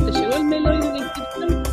¿Te llegó el mail hoy de la inscripción?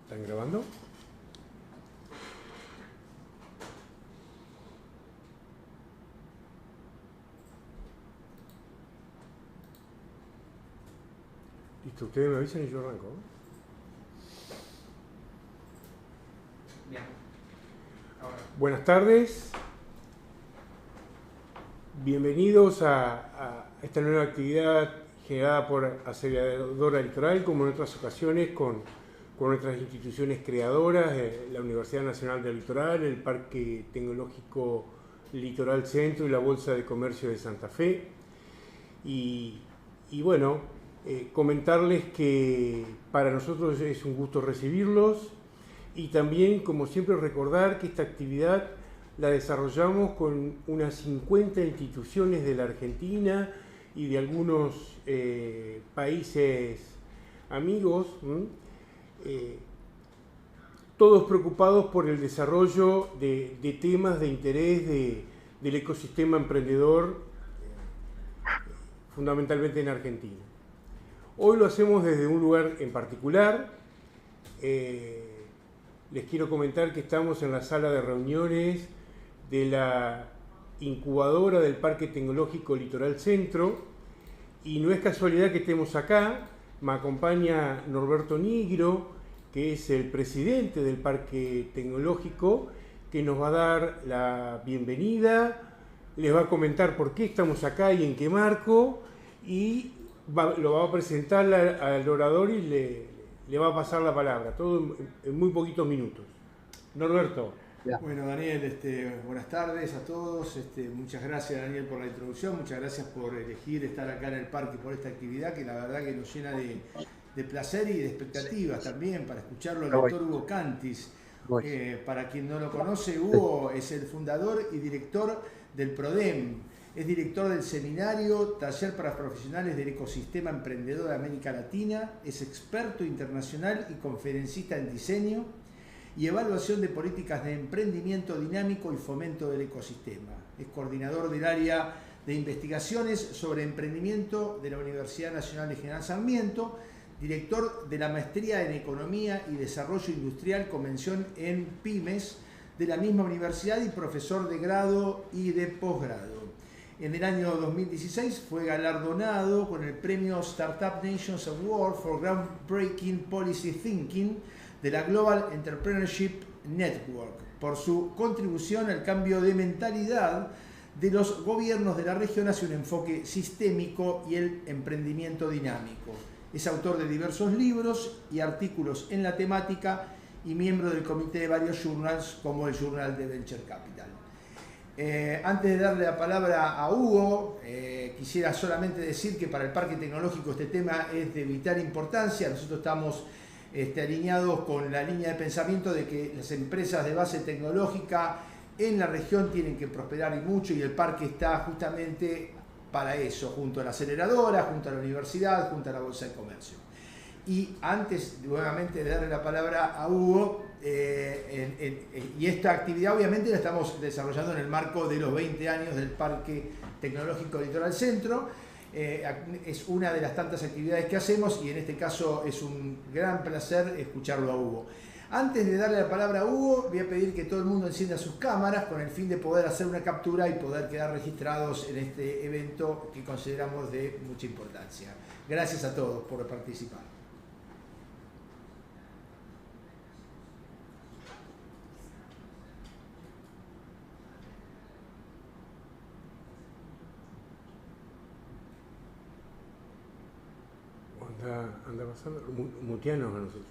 ¿Están grabando? Listo, ustedes me avisan y yo arranco. Bien. Ahora. Buenas tardes. Bienvenidos a esta nueva actividad generada por Aceleradora Litoral, como en otras ocasiones, con nuestras instituciones creadoras, la Universidad Nacional del Litoral, el Parque Tecnológico Litoral Centro y la Bolsa de Comercio de Santa Fe. Y bueno, comentarles que para nosotros es un gusto recibirlos y también, como siempre, recordar que esta actividad la desarrollamos con unas 50 instituciones de la Argentina y de algunos países amigos, todos preocupados por el desarrollo de temas de interés del ecosistema emprendedor, fundamentalmente en Argentina. Hoy lo hacemos desde un lugar en particular. Les quiero comentar que estamos en la sala de reuniones de la incubadora del Parque Tecnológico Litoral Centro, y no es casualidad que estemos acá. Me acompaña Norberto Nigro, que es el presidente del Parque Tecnológico, que nos va a dar la bienvenida, les va a comentar por qué estamos acá y en qué marco, y lo va a presentar al orador y le va a pasar la palabra, todo en muy poquitos minutos. Norberto. Bueno, Daniel, buenas tardes a todos. Muchas gracias, Daniel, por la introducción. Muchas gracias por elegir estar acá en el parque por esta actividad que la verdad que nos llena de placer y de expectativas también para escucharlo al doctor Hugo Cantis. Para quien no lo conoce, Hugo es el fundador y director del PRODEM. Es director del seminario Taller para Profesionales del Ecosistema Emprendedor de América Latina. Es experto internacional y conferencista en diseño y evaluación de políticas de emprendimiento dinámico y fomento del ecosistema. Es coordinador del área de investigaciones sobre emprendimiento de la Universidad Nacional de General Sarmiento, director de la Maestría en Economía y Desarrollo Industrial con mención en Pymes de la misma universidad y profesor de grado y de posgrado. En el año 2016 fue galardonado con el premio Startup Nations Award for Groundbreaking Policy Thinking de la Global Entrepreneurship Network por su contribución al cambio de mentalidad de los gobiernos de la región hacia un enfoque sistémico y el emprendimiento dinámico. Es autor de diversos libros y artículos en la temática y miembro del comité de varios journals como el Journal de Venture Capital. Antes de darle la palabra a Hugo, quisiera solamente decir que para el Parque Tecnológico este tema es de vital importancia. Nosotros estamos alineados con la línea de pensamiento de que las empresas de base tecnológica en la región tienen que prosperar y mucho, y el parque está justamente para eso, junto a la aceleradora, junto a la universidad, junto a la Bolsa de Comercio. Y antes nuevamente de darle la palabra a Hugo, y esta actividad obviamente la estamos desarrollando en el marco de los 20 años del Parque Tecnológico Litoral Centro. Es una de las tantas actividades que hacemos y en este caso es un gran placer escucharlo a Hugo. Antes de darle la palabra a Hugo, voy a pedir que todo el mundo encienda sus cámaras con el fin de poder hacer una captura y poder quedar registrados en este evento que consideramos de mucha importancia. Gracias a todos por participar. Anda pasando, muteanos a nosotros.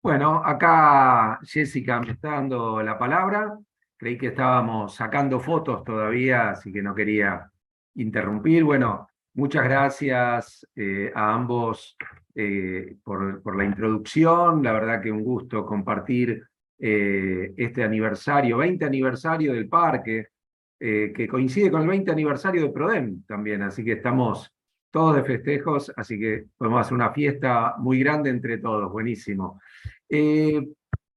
Bueno, acá Jessica me está dando la palabra. Creí que estábamos sacando fotos todavía, así que no quería interrumpir. Bueno, muchas gracias a ambos por la introducción. La verdad que un gusto compartir este aniversario, 20 aniversario del parque, que coincide con el 20 aniversario de PRODEM también, así que estamos todos de festejos, así que podemos hacer una fiesta muy grande entre todos, buenísimo.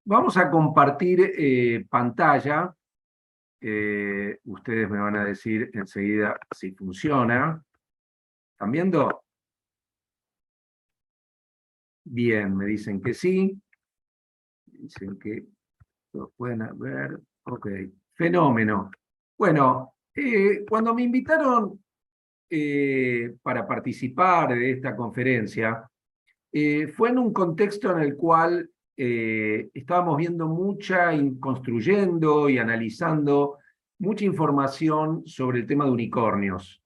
Vamos a compartir pantalla. Ustedes me van a decir enseguida si funciona. ¿Están viendo? Bien, me dicen que sí. Dicen que Lo pueden ver. Ok. Fenómeno. Bueno, cuando me invitaron para participar de esta conferencia, fue en un contexto en el cual estábamos viendo construyendo y analizando mucha información sobre el tema de unicornios.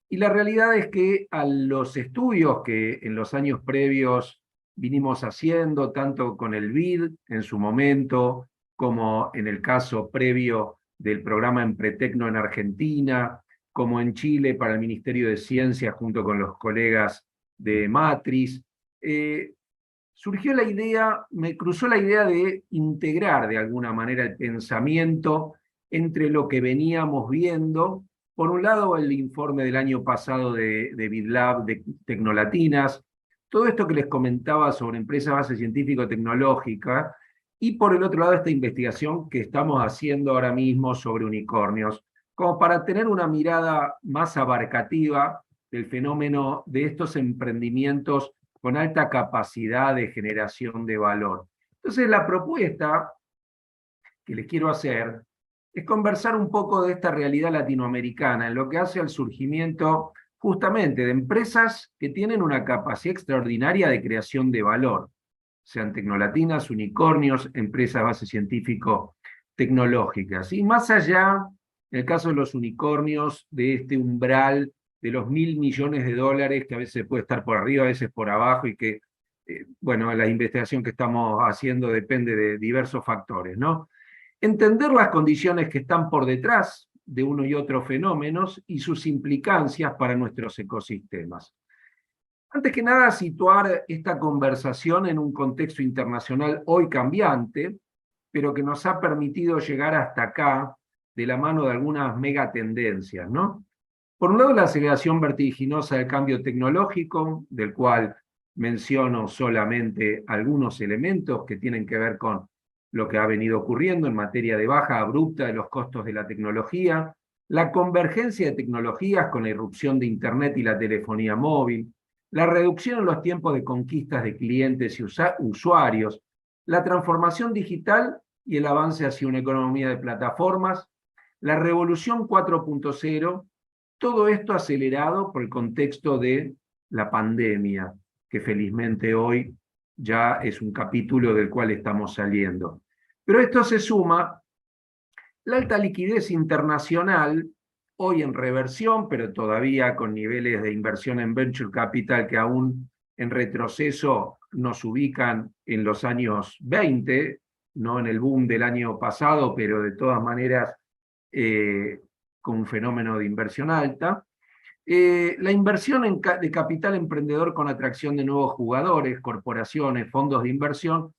Y la realidad es que a los estudios que en los años previos vinimos haciendo, tanto con el BID en su momento, como en el caso previo del programa Empretecno en Argentina, como en Chile para el Ministerio de Ciencia junto con los colegas de Matriz, surgió la idea, me cruzó la idea de integrar de alguna manera el pensamiento entre lo que veníamos viendo. Por un lado, el informe del año pasado de BitLab, de Tecnolatinas, todo esto que les comentaba sobre empresas base científico-tecnológica, y por el otro lado, esta investigación que estamos haciendo ahora mismo sobre unicornios, como para tener una mirada más abarcativa del fenómeno de estos emprendimientos con alta capacidad de generación de valor. Entonces, la propuesta que les quiero hacer es conversar un poco de esta realidad latinoamericana en lo que hace al surgimiento justamente de empresas que tienen una capacidad extraordinaria de creación de valor, sean tecnolatinas, unicornios, empresas base científico-tecnológicas. Y más allá, en el caso de los unicornios, de este umbral de los $1.000 millones, que a veces puede estar por arriba, a veces por abajo, y que, bueno, la investigación que estamos haciendo depende de diversos factores, ¿no? Entender las condiciones que están por detrás de uno y otro fenómenos y sus implicancias para nuestros ecosistemas. Antes que nada, situar esta conversación en un contexto internacional hoy cambiante, pero que nos ha permitido llegar hasta acá de la mano de algunas megatendencias, ¿no? Por un lado, la aceleración vertiginosa del cambio tecnológico, del cual menciono solamente algunos elementos que tienen que ver con lo que ha venido ocurriendo en materia de baja abrupta de los costos de la tecnología, la convergencia de tecnologías con la irrupción de Internet y la telefonía móvil, la reducción en los tiempos de conquistas de clientes y usuarios, la transformación digital y el avance hacia una economía de plataformas, la revolución 4.0, todo esto acelerado por el contexto de la pandemia, que felizmente hoy ya es un capítulo del cual estamos saliendo. Pero esto se suma la alta liquidez internacional, hoy en reversión, pero todavía con niveles de inversión en venture capital que aún en retroceso nos ubican en los años 20, no en el boom del año pasado, pero de todas maneras con un fenómeno de inversión alta. La inversión de capital emprendedor con atracción de nuevos jugadores, corporaciones, fondos de inversión,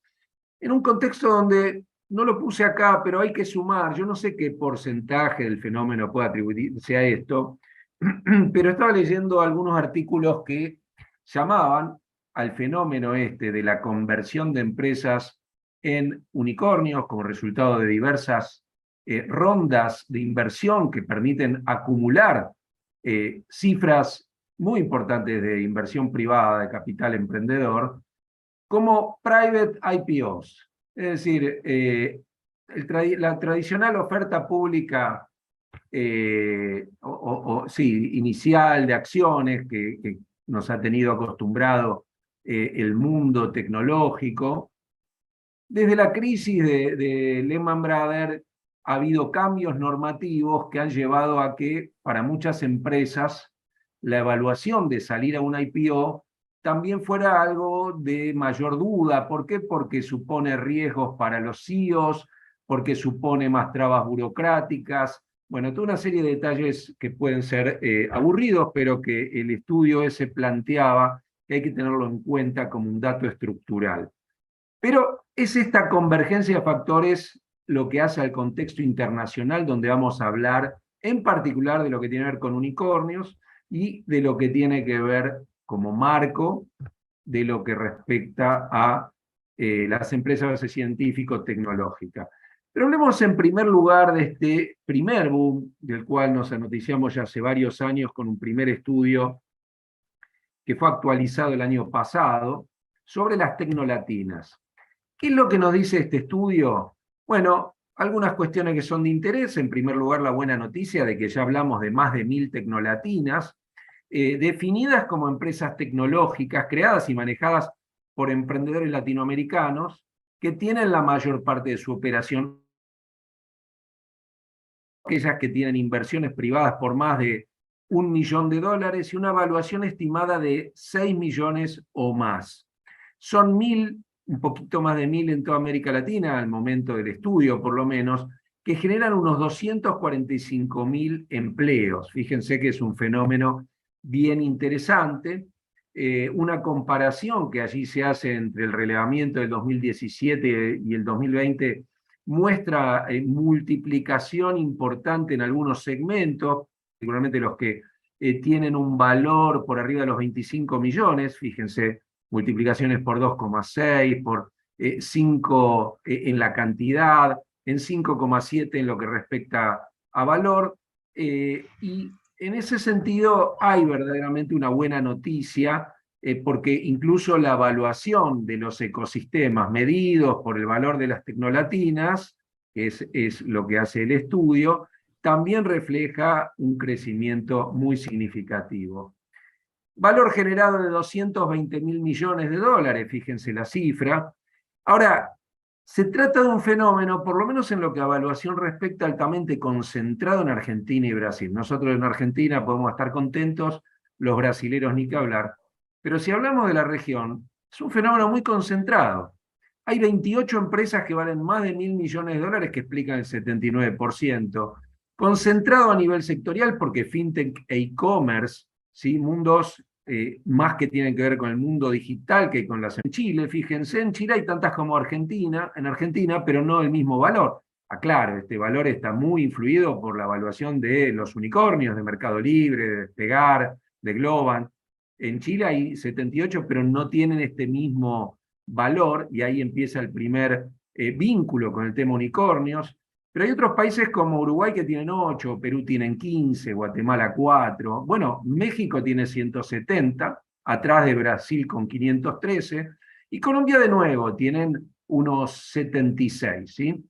en un contexto donde, no lo puse acá, pero hay que sumar, yo no sé qué porcentaje del fenómeno puede atribuirse a esto, pero estaba leyendo algunos artículos que llamaban al fenómeno este de la conversión de empresas en unicornios como resultado de diversas rondas de inversión que permiten acumular cifras muy importantes de inversión privada de capital emprendedor, como private IPOs. Es decir, la tradicional oferta pública inicial de acciones que nos ha tenido acostumbrado el mundo tecnológico. Desde la crisis de Lehman Brothers ha habido cambios normativos que han llevado a que para muchas empresas la evaluación de salir a una IPO también fuera algo de mayor duda. ¿Por qué? Porque supone riesgos para los CEOs, porque supone más trabas burocráticas. Bueno, toda una serie de detalles que pueden ser aburridos, pero que el estudio ese planteaba que hay que tenerlo en cuenta como un dato estructural. Pero es esta convergencia de factores lo que hace al contexto internacional, donde vamos a hablar en particular de lo que tiene que ver con unicornios y de lo que tiene que ver como marco de lo que respecta a las empresas científico-tecnológicas. Pero hablemos en primer lugar de este primer boom, del cual nos anoticiamos ya hace varios años con un primer estudio que fue actualizado el año pasado, sobre las tecnolatinas. ¿Qué es lo que nos dice este estudio? Bueno, algunas cuestiones que son de interés. En primer lugar, la buena noticia de que ya hablamos de más de 1000 tecnolatinas, definidas como empresas tecnológicas, creadas y manejadas por emprendedores latinoamericanos, que tienen la mayor parte de su operación, aquellas que tienen inversiones privadas por más de $1 millón y una evaluación estimada de 6 millones o más. Son 1000, un poquito más de 1000 en toda América Latina, al momento del estudio por lo menos, que generan unos 245.000 empleos. Fíjense que es un fenómeno bien interesante. Una comparación que allí se hace entre el relevamiento del 2017 y el 2020 muestra multiplicación importante en algunos segmentos, particularmente los que tienen un valor por arriba de los 25 millones, fíjense, multiplicaciones por 2,6, por 5 en la cantidad, en 5,7 en lo que respecta a valor, y en ese sentido hay verdaderamente una buena noticia, porque incluso la evaluación de los ecosistemas medidos por el valor de las tecnolatinas, que es lo que hace el estudio, también refleja un crecimiento muy significativo. Valor generado de 220.000 millones de dólares, fíjense la cifra. Ahora, se trata de un fenómeno, por lo menos en lo que a evaluación respecta, altamente concentrado en Argentina y Brasil. Nosotros en Argentina podemos estar contentos, los brasileros ni que hablar. Pero si hablamos de la región, es un fenómeno muy concentrado. Hay 28 empresas que valen más de 1.000 millones de dólares, que explican el 79%. Concentrado a nivel sectorial, porque fintech e e-commerce, ¿sí? Mundos más que tienen que ver con el mundo digital que con las en Chile. Fíjense, en Chile hay tantas como Argentina, pero no el mismo valor. Aclaro, este valor está muy influido por la evaluación de los unicornios, de Mercado Libre, de Despegar, de Globant. En Chile hay 78, pero no tienen este mismo valor, y ahí empieza el primer vínculo con el tema unicornios. Pero hay otros países como Uruguay que tienen 8, Perú tienen 15, Guatemala 4, bueno, México tiene 170, atrás de Brasil con 513, y Colombia de nuevo tienen unos 76, ¿sí?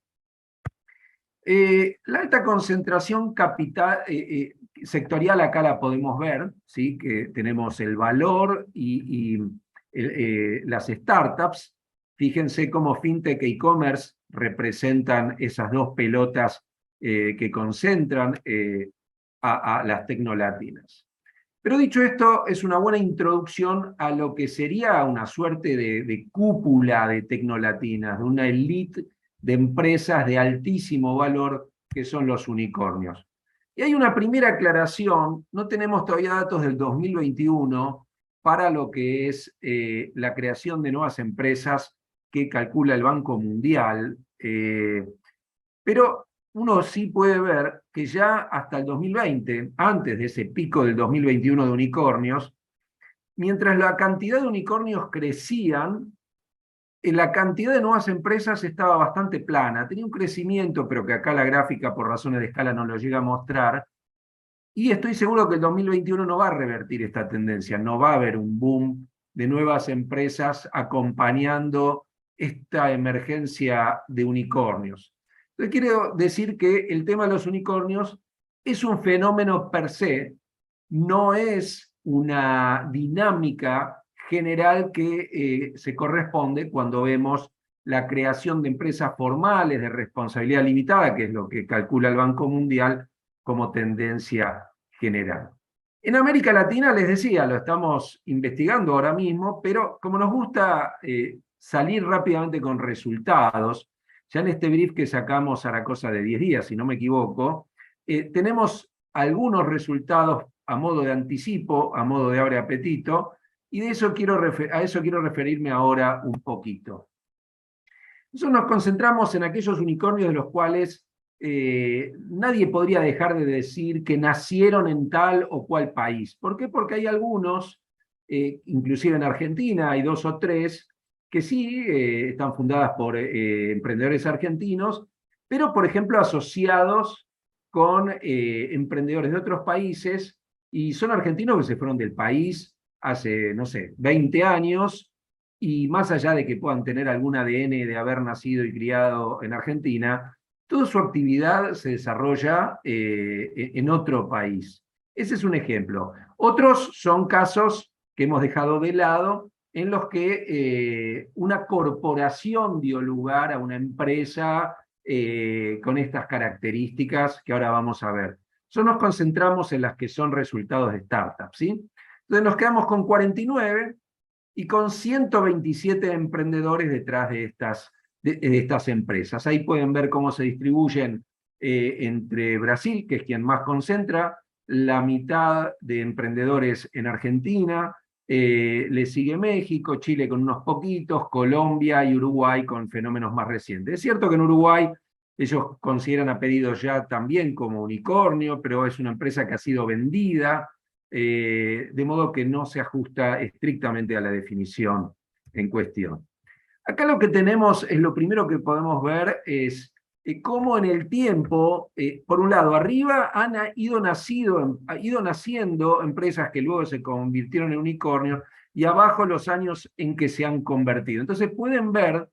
La alta concentración capital, sectorial acá la podemos ver, ¿sí? Que tenemos el valor y las startups. Fíjense cómo fintech e e-commerce representan esas dos pelotas que concentran a las tecnolatinas. Pero dicho esto, es una buena introducción a lo que sería una suerte de cúpula de tecnolatinas, de una elite de empresas de altísimo valor que son los unicornios. Y hay una primera aclaración, no tenemos todavía datos del 2021 para lo que es la creación de nuevas empresas que calcula el Banco Mundial, pero uno sí puede ver que ya hasta el 2020, antes de ese pico del 2021 de unicornios, mientras la cantidad de unicornios crecían, la cantidad de nuevas empresas estaba bastante plana, tenía un crecimiento, pero que acá la gráfica por razones de escala no lo llega a mostrar, y estoy seguro que el 2021 no va a revertir esta tendencia, no va a haber un boom de nuevas empresas acompañando esta emergencia de unicornios. Entonces quiero decir que el tema de los unicornios es un fenómeno per se, no es una dinámica general que se corresponde cuando vemos la creación de empresas formales de responsabilidad limitada, que es lo que calcula el Banco Mundial como tendencia general. En América Latina, les decía, lo estamos investigando ahora mismo, pero como nos gusta salir rápidamente con resultados, ya en este brief que sacamos a la cosa de 10 días, si no me equivoco, tenemos algunos resultados a modo de anticipo, a modo de abre apetito, y a eso quiero referirme ahora un poquito. Nosotros nos concentramos en aquellos unicornios de los cuales nadie podría dejar de decir que nacieron en tal o cual país. ¿Por qué? Porque hay algunos, inclusive en Argentina hay 2 o 3, que sí están fundadas por emprendedores argentinos, pero por ejemplo asociados con emprendedores de otros países, y son argentinos que se fueron del país hace, no sé, 20 años, y más allá de que puedan tener algún ADN de haber nacido y criado en Argentina, toda su actividad se desarrolla en otro país. Ese es un ejemplo. Otros son casos que hemos dejado de lado en los que una corporación dio lugar a una empresa con estas características que ahora vamos a ver. Solo nos concentramos en las que son resultados de startups, ¿sí? Entonces nos quedamos con 49 y con 127 emprendedores detrás de estas empresas. Ahí pueden ver cómo se distribuyen entre Brasil, que es quien más concentra, la mitad de emprendedores en Argentina, le sigue México, Chile con unos poquitos, Colombia y Uruguay con fenómenos más recientes. Es cierto que en Uruguay ellos consideran a Pedidos Ya también como unicornio, pero es una empresa que ha sido vendida, de modo que no se ajusta estrictamente a la definición en cuestión. Acá lo que tenemos es lo primero que podemos ver es cómo en el tiempo, por un lado, arriba han ido naciendo empresas que luego se convirtieron en unicornios y abajo los años en que se han convertido. Entonces pueden ver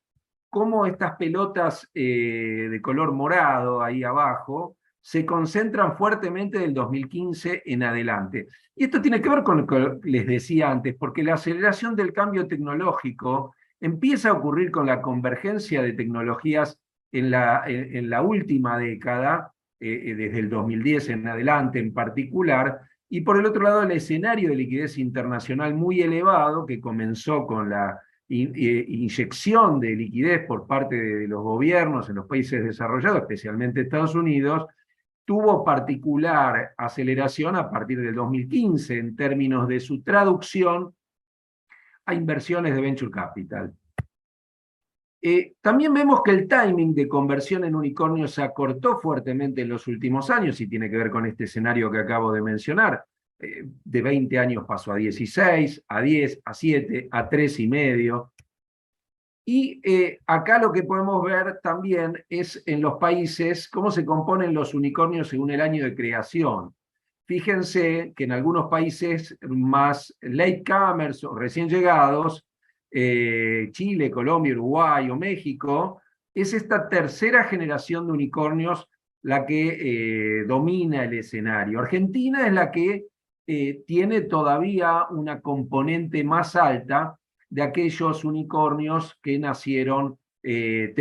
cómo estas pelotas de color morado ahí abajo se concentran fuertemente del 2015 en adelante. Y esto tiene que ver con lo que les decía antes, porque la aceleración del cambio tecnológico empieza a ocurrir con la convergencia de tecnologías en la última década, desde el 2010 en adelante en particular, y por el otro lado el escenario de liquidez internacional muy elevado, que comenzó con la inyección de liquidez por parte de los gobiernos en los países desarrollados, especialmente Estados Unidos, tuvo particular aceleración a partir del 2015 en términos de su traducción a inversiones de venture capital. También vemos que el timing de conversión en unicornio se acortó fuertemente en los últimos años y tiene que ver con este escenario que acabo de mencionar. De 20 años pasó a 16, a 10, a 7, a 3,5. Y acá lo que podemos ver también es en los países cómo se componen los unicornios según el año de creación. Fíjense que en algunos países más latecomers o recién llegados, Chile, Colombia, Uruguay o México, es esta tercera generación de unicornios la que domina el escenario. Argentina es la que tiene todavía una componente más alta de aquellos unicornios que nacieron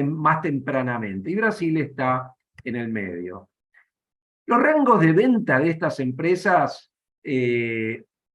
más tempranamente. Y Brasil está en el medio. Los rangos de venta de estas empresas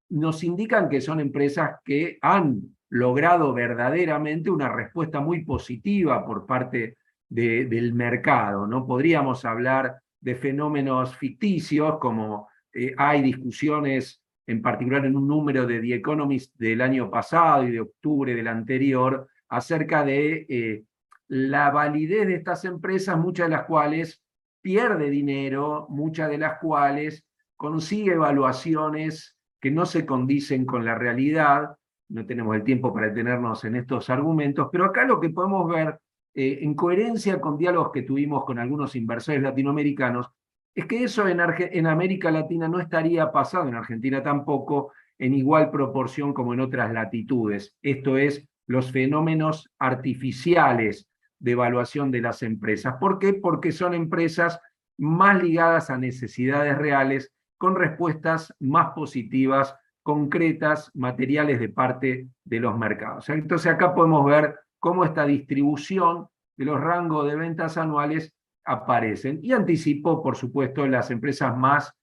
nos indican que son empresas que han logrado verdaderamente una respuesta muy positiva por parte del mercado. No podríamos hablar de fenómenos ficticios, como hay discusiones, en particular en un número de The Economist del año pasado y de octubre del anterior, acerca de la validez de estas empresas, muchas de las cuales pierde dinero, muchas de las cuales consigue evaluaciones que no se condicen con la realidad. No tenemos el tiempo para detenernos en estos argumentos, pero acá lo que podemos ver, en coherencia con diálogos que tuvimos con algunos inversores latinoamericanos, es que eso en América Latina no estaría pasando, en Argentina tampoco, en igual proporción como en otras latitudes. Esto es, los fenómenos artificiales de evaluación de las empresas. ¿Por qué? Porque son empresas más ligadas a necesidades reales, con respuestas más positivas, concretas, materiales de parte de los mercados. Entonces acá podemos ver cómo esta distribución de los rangos de ventas anuales aparecen. Y anticipó, por supuesto, las empresas más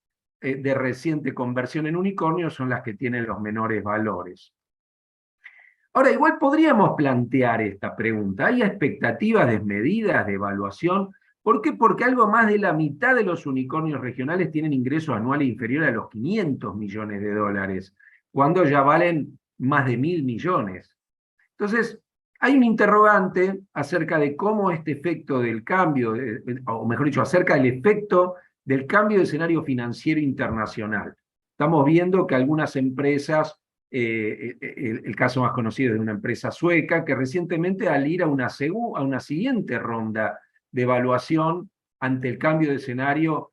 de reciente conversión en unicornio son las que tienen los menores valores. Ahora, igual podríamos plantear esta pregunta. ¿Hay expectativas desmedidas de evaluación? ¿Por qué? Porque algo más de la mitad de los unicornios regionales tienen ingresos anuales inferiores a los 500 millones de dólares, cuando ya valen más de 1.000 millones. Entonces, hay un interrogante acerca de cómo este efecto del cambio, o mejor dicho, acerca del efecto del cambio de escenario financiero internacional. Estamos viendo que algunas empresas, el caso más conocido es de una empresa sueca, que recientemente al ir a una siguiente ronda de evaluación ante el cambio de escenario,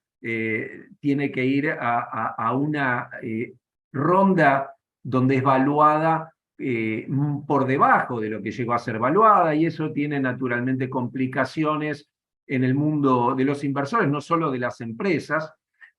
tiene que ir a una ronda donde es valuada por debajo de lo que llegó a ser valuada, y eso tiene naturalmente complicaciones en el mundo de los inversores, no solo de las empresas.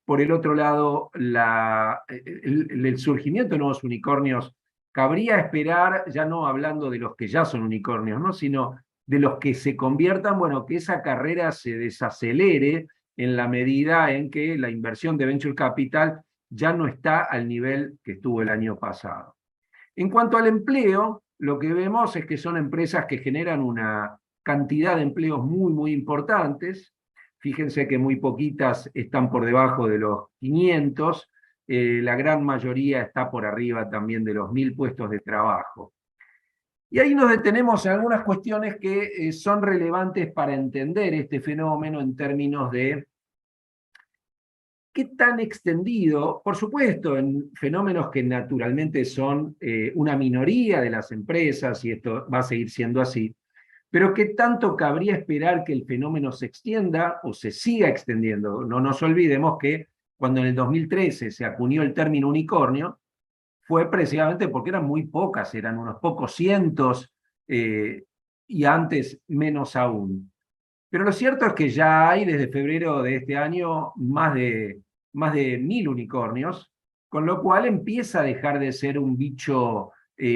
Por el otro lado, el surgimiento de nuevos unicornios, cabría esperar, ya no hablando de los que ya son unicornios, ¿no?, sino de los que se conviertan, bueno, que esa carrera se desacelere en la medida en que la inversión de Venture Capital ya no está al nivel que estuvo el año pasado. En cuanto al empleo, lo que vemos es que son empresas que generan una cantidad de empleos muy, muy importantes. Fíjense que muy poquitas están por debajo de los 500, la gran mayoría está por arriba también de los 1000 puestos de trabajo. Y ahí nos detenemos en algunas cuestiones que son relevantes para entender este fenómeno en términos de qué tan extendido, por supuesto, en fenómenos que naturalmente son una minoría de las empresas, y esto va a seguir siendo así, pero qué tanto cabría esperar que el fenómeno se extienda o se siga extendiendo. No nos olvidemos que cuando en el 2013 se acuñó el término unicornio, fue precisamente porque eran muy pocas, eran unos pocos cientos, y antes menos aún. Pero lo cierto es que ya hay desde febrero de este año más de 1000 unicornios, con lo cual empieza a dejar de ser un bicho,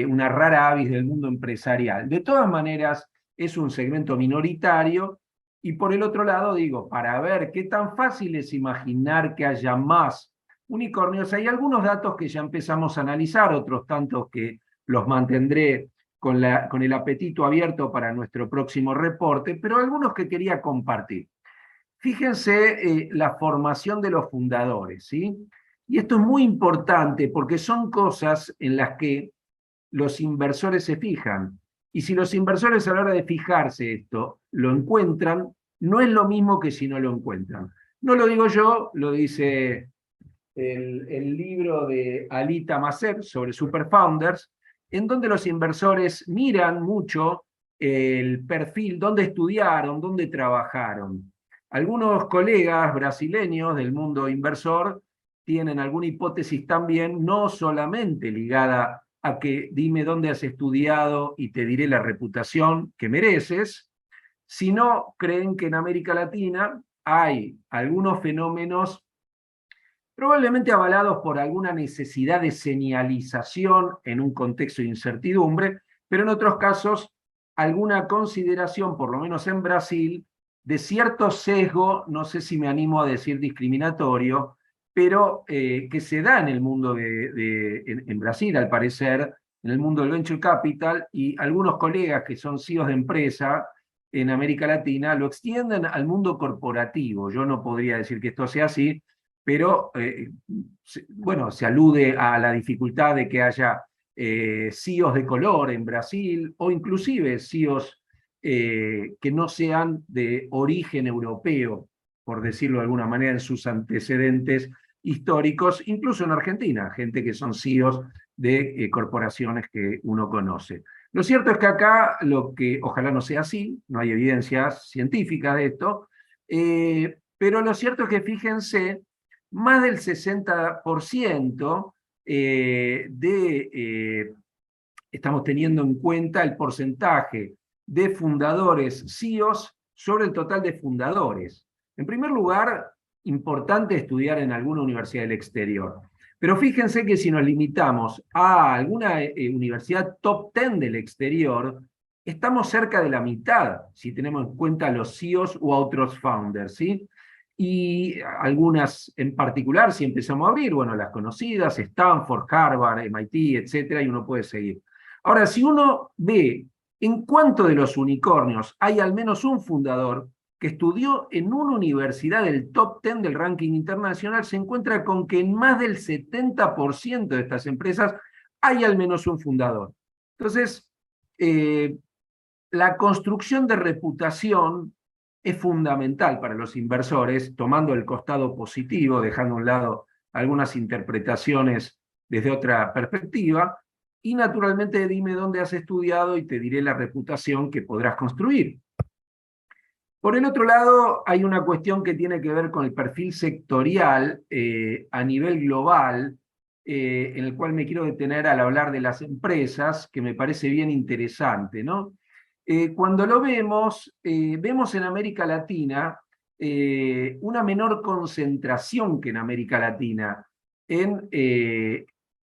una rara avis del mundo empresarial. De todas maneras, es un segmento minoritario, y por el otro lado, digo, para ver qué tan fácil es imaginar que haya más unicornios, hay algunos datos que ya empezamos a analizar, otros tantos que los mantendré con el apetito abierto para nuestro próximo reporte, pero algunos que quería compartir. Fíjense la formación de los fundadores, ¿sí? Y esto es muy importante porque son cosas en las que los inversores se fijan. Y si los inversores a la hora de fijarse esto lo encuentran, no es lo mismo que si no lo encuentran. No lo digo yo, lo dice el libro de Ali Tamaseb sobre Superfounders, en donde los inversores miran mucho el perfil, dónde estudiaron, dónde trabajaron. Algunos colegas brasileños del mundo inversor tienen alguna hipótesis también, no solamente ligada a que dime dónde has estudiado y te diré la reputación que mereces, sino creen que en América Latina hay algunos fenómenos probablemente avalados por alguna necesidad de señalización en un contexto de incertidumbre, pero en otros casos alguna consideración, por lo menos en Brasil, de cierto sesgo, no sé si me animo a decir discriminatorio, pero que se da en el mundo en Brasil, al parecer, en el mundo del venture capital, y algunos colegas que son CEOs de empresa en América Latina lo extienden al mundo corporativo. Yo no podría decir que esto sea así, pero bueno, se alude a la dificultad de que haya CEOs de color en Brasil, o inclusive CEOs que no sean de origen europeo, por decirlo de alguna manera, en sus antecedentes históricos, incluso en Argentina, gente que son CEOs de corporaciones que uno conoce. Lo cierto es que acá, lo que ojalá no sea así, no hay evidencias científicas de esto, pero lo cierto es que fíjense, más del 60% estamos teniendo en cuenta el porcentaje de fundadores CEOs sobre el total de fundadores. En primer lugar, importante estudiar en alguna universidad del exterior. Pero fíjense que si nos limitamos a alguna universidad top 10 del exterior, estamos cerca de la mitad, si tenemos en cuenta los CEOs u otros founders, ¿sí? Y algunas en particular, si empezamos a abrir, bueno, las conocidas, Stanford, Harvard, MIT, etcétera, y uno puede seguir. Ahora, si uno ve en cuánto de los unicornios hay al menos un fundador que estudió en una universidad del top 10 del ranking internacional, se encuentra con que en más del 70% de estas empresas hay al menos un fundador. Entonces, la construcción de reputación es fundamental para los inversores, tomando el costado positivo, dejando a un lado algunas interpretaciones desde otra perspectiva, y naturalmente dime dónde has estudiado y te diré la reputación que podrás construir. Por el otro lado, hay una cuestión que tiene que ver con el perfil sectorial a nivel global. en el cual me quiero detener al hablar de las empresas, que me parece bien interesante, ¿no? Cuando lo vemos, vemos en América Latina una menor concentración que en América Latina en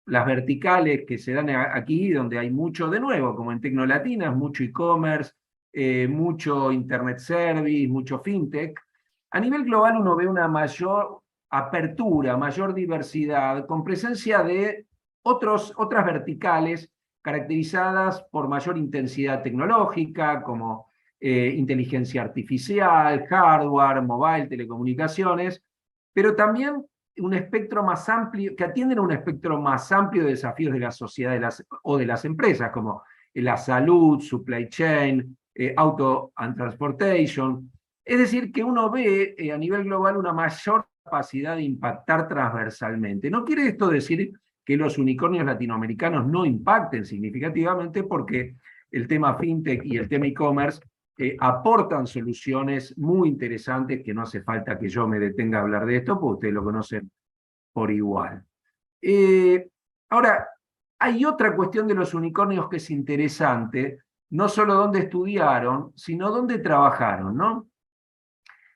las verticales que se dan aquí, donde hay mucho, de nuevo, como en Tecnolatinas, mucho e-commerce, mucho internet service, mucho fintech. A nivel global uno ve una mayor apertura, mayor diversidad, con presencia de otras verticales caracterizadas por mayor intensidad tecnológica, como inteligencia artificial, hardware, mobile, telecomunicaciones, pero también un espectro más amplio, que atienden a un espectro más amplio de desafíos de la sociedad o de las empresas, como la salud, supply chain, auto and transportation. Es decir, que uno ve a nivel global una mayor capacidad de impactar transversalmente. No quiere esto decir que los unicornios latinoamericanos no impacten significativamente, porque el tema fintech y el tema e-commerce aportan soluciones muy interesantes, que no hace falta que yo me detenga a hablar de esto, porque ustedes lo conocen por igual. Ahora, hay otra cuestión de los unicornios que es interesante, no solo dónde estudiaron, sino dónde trabajaron, ¿no?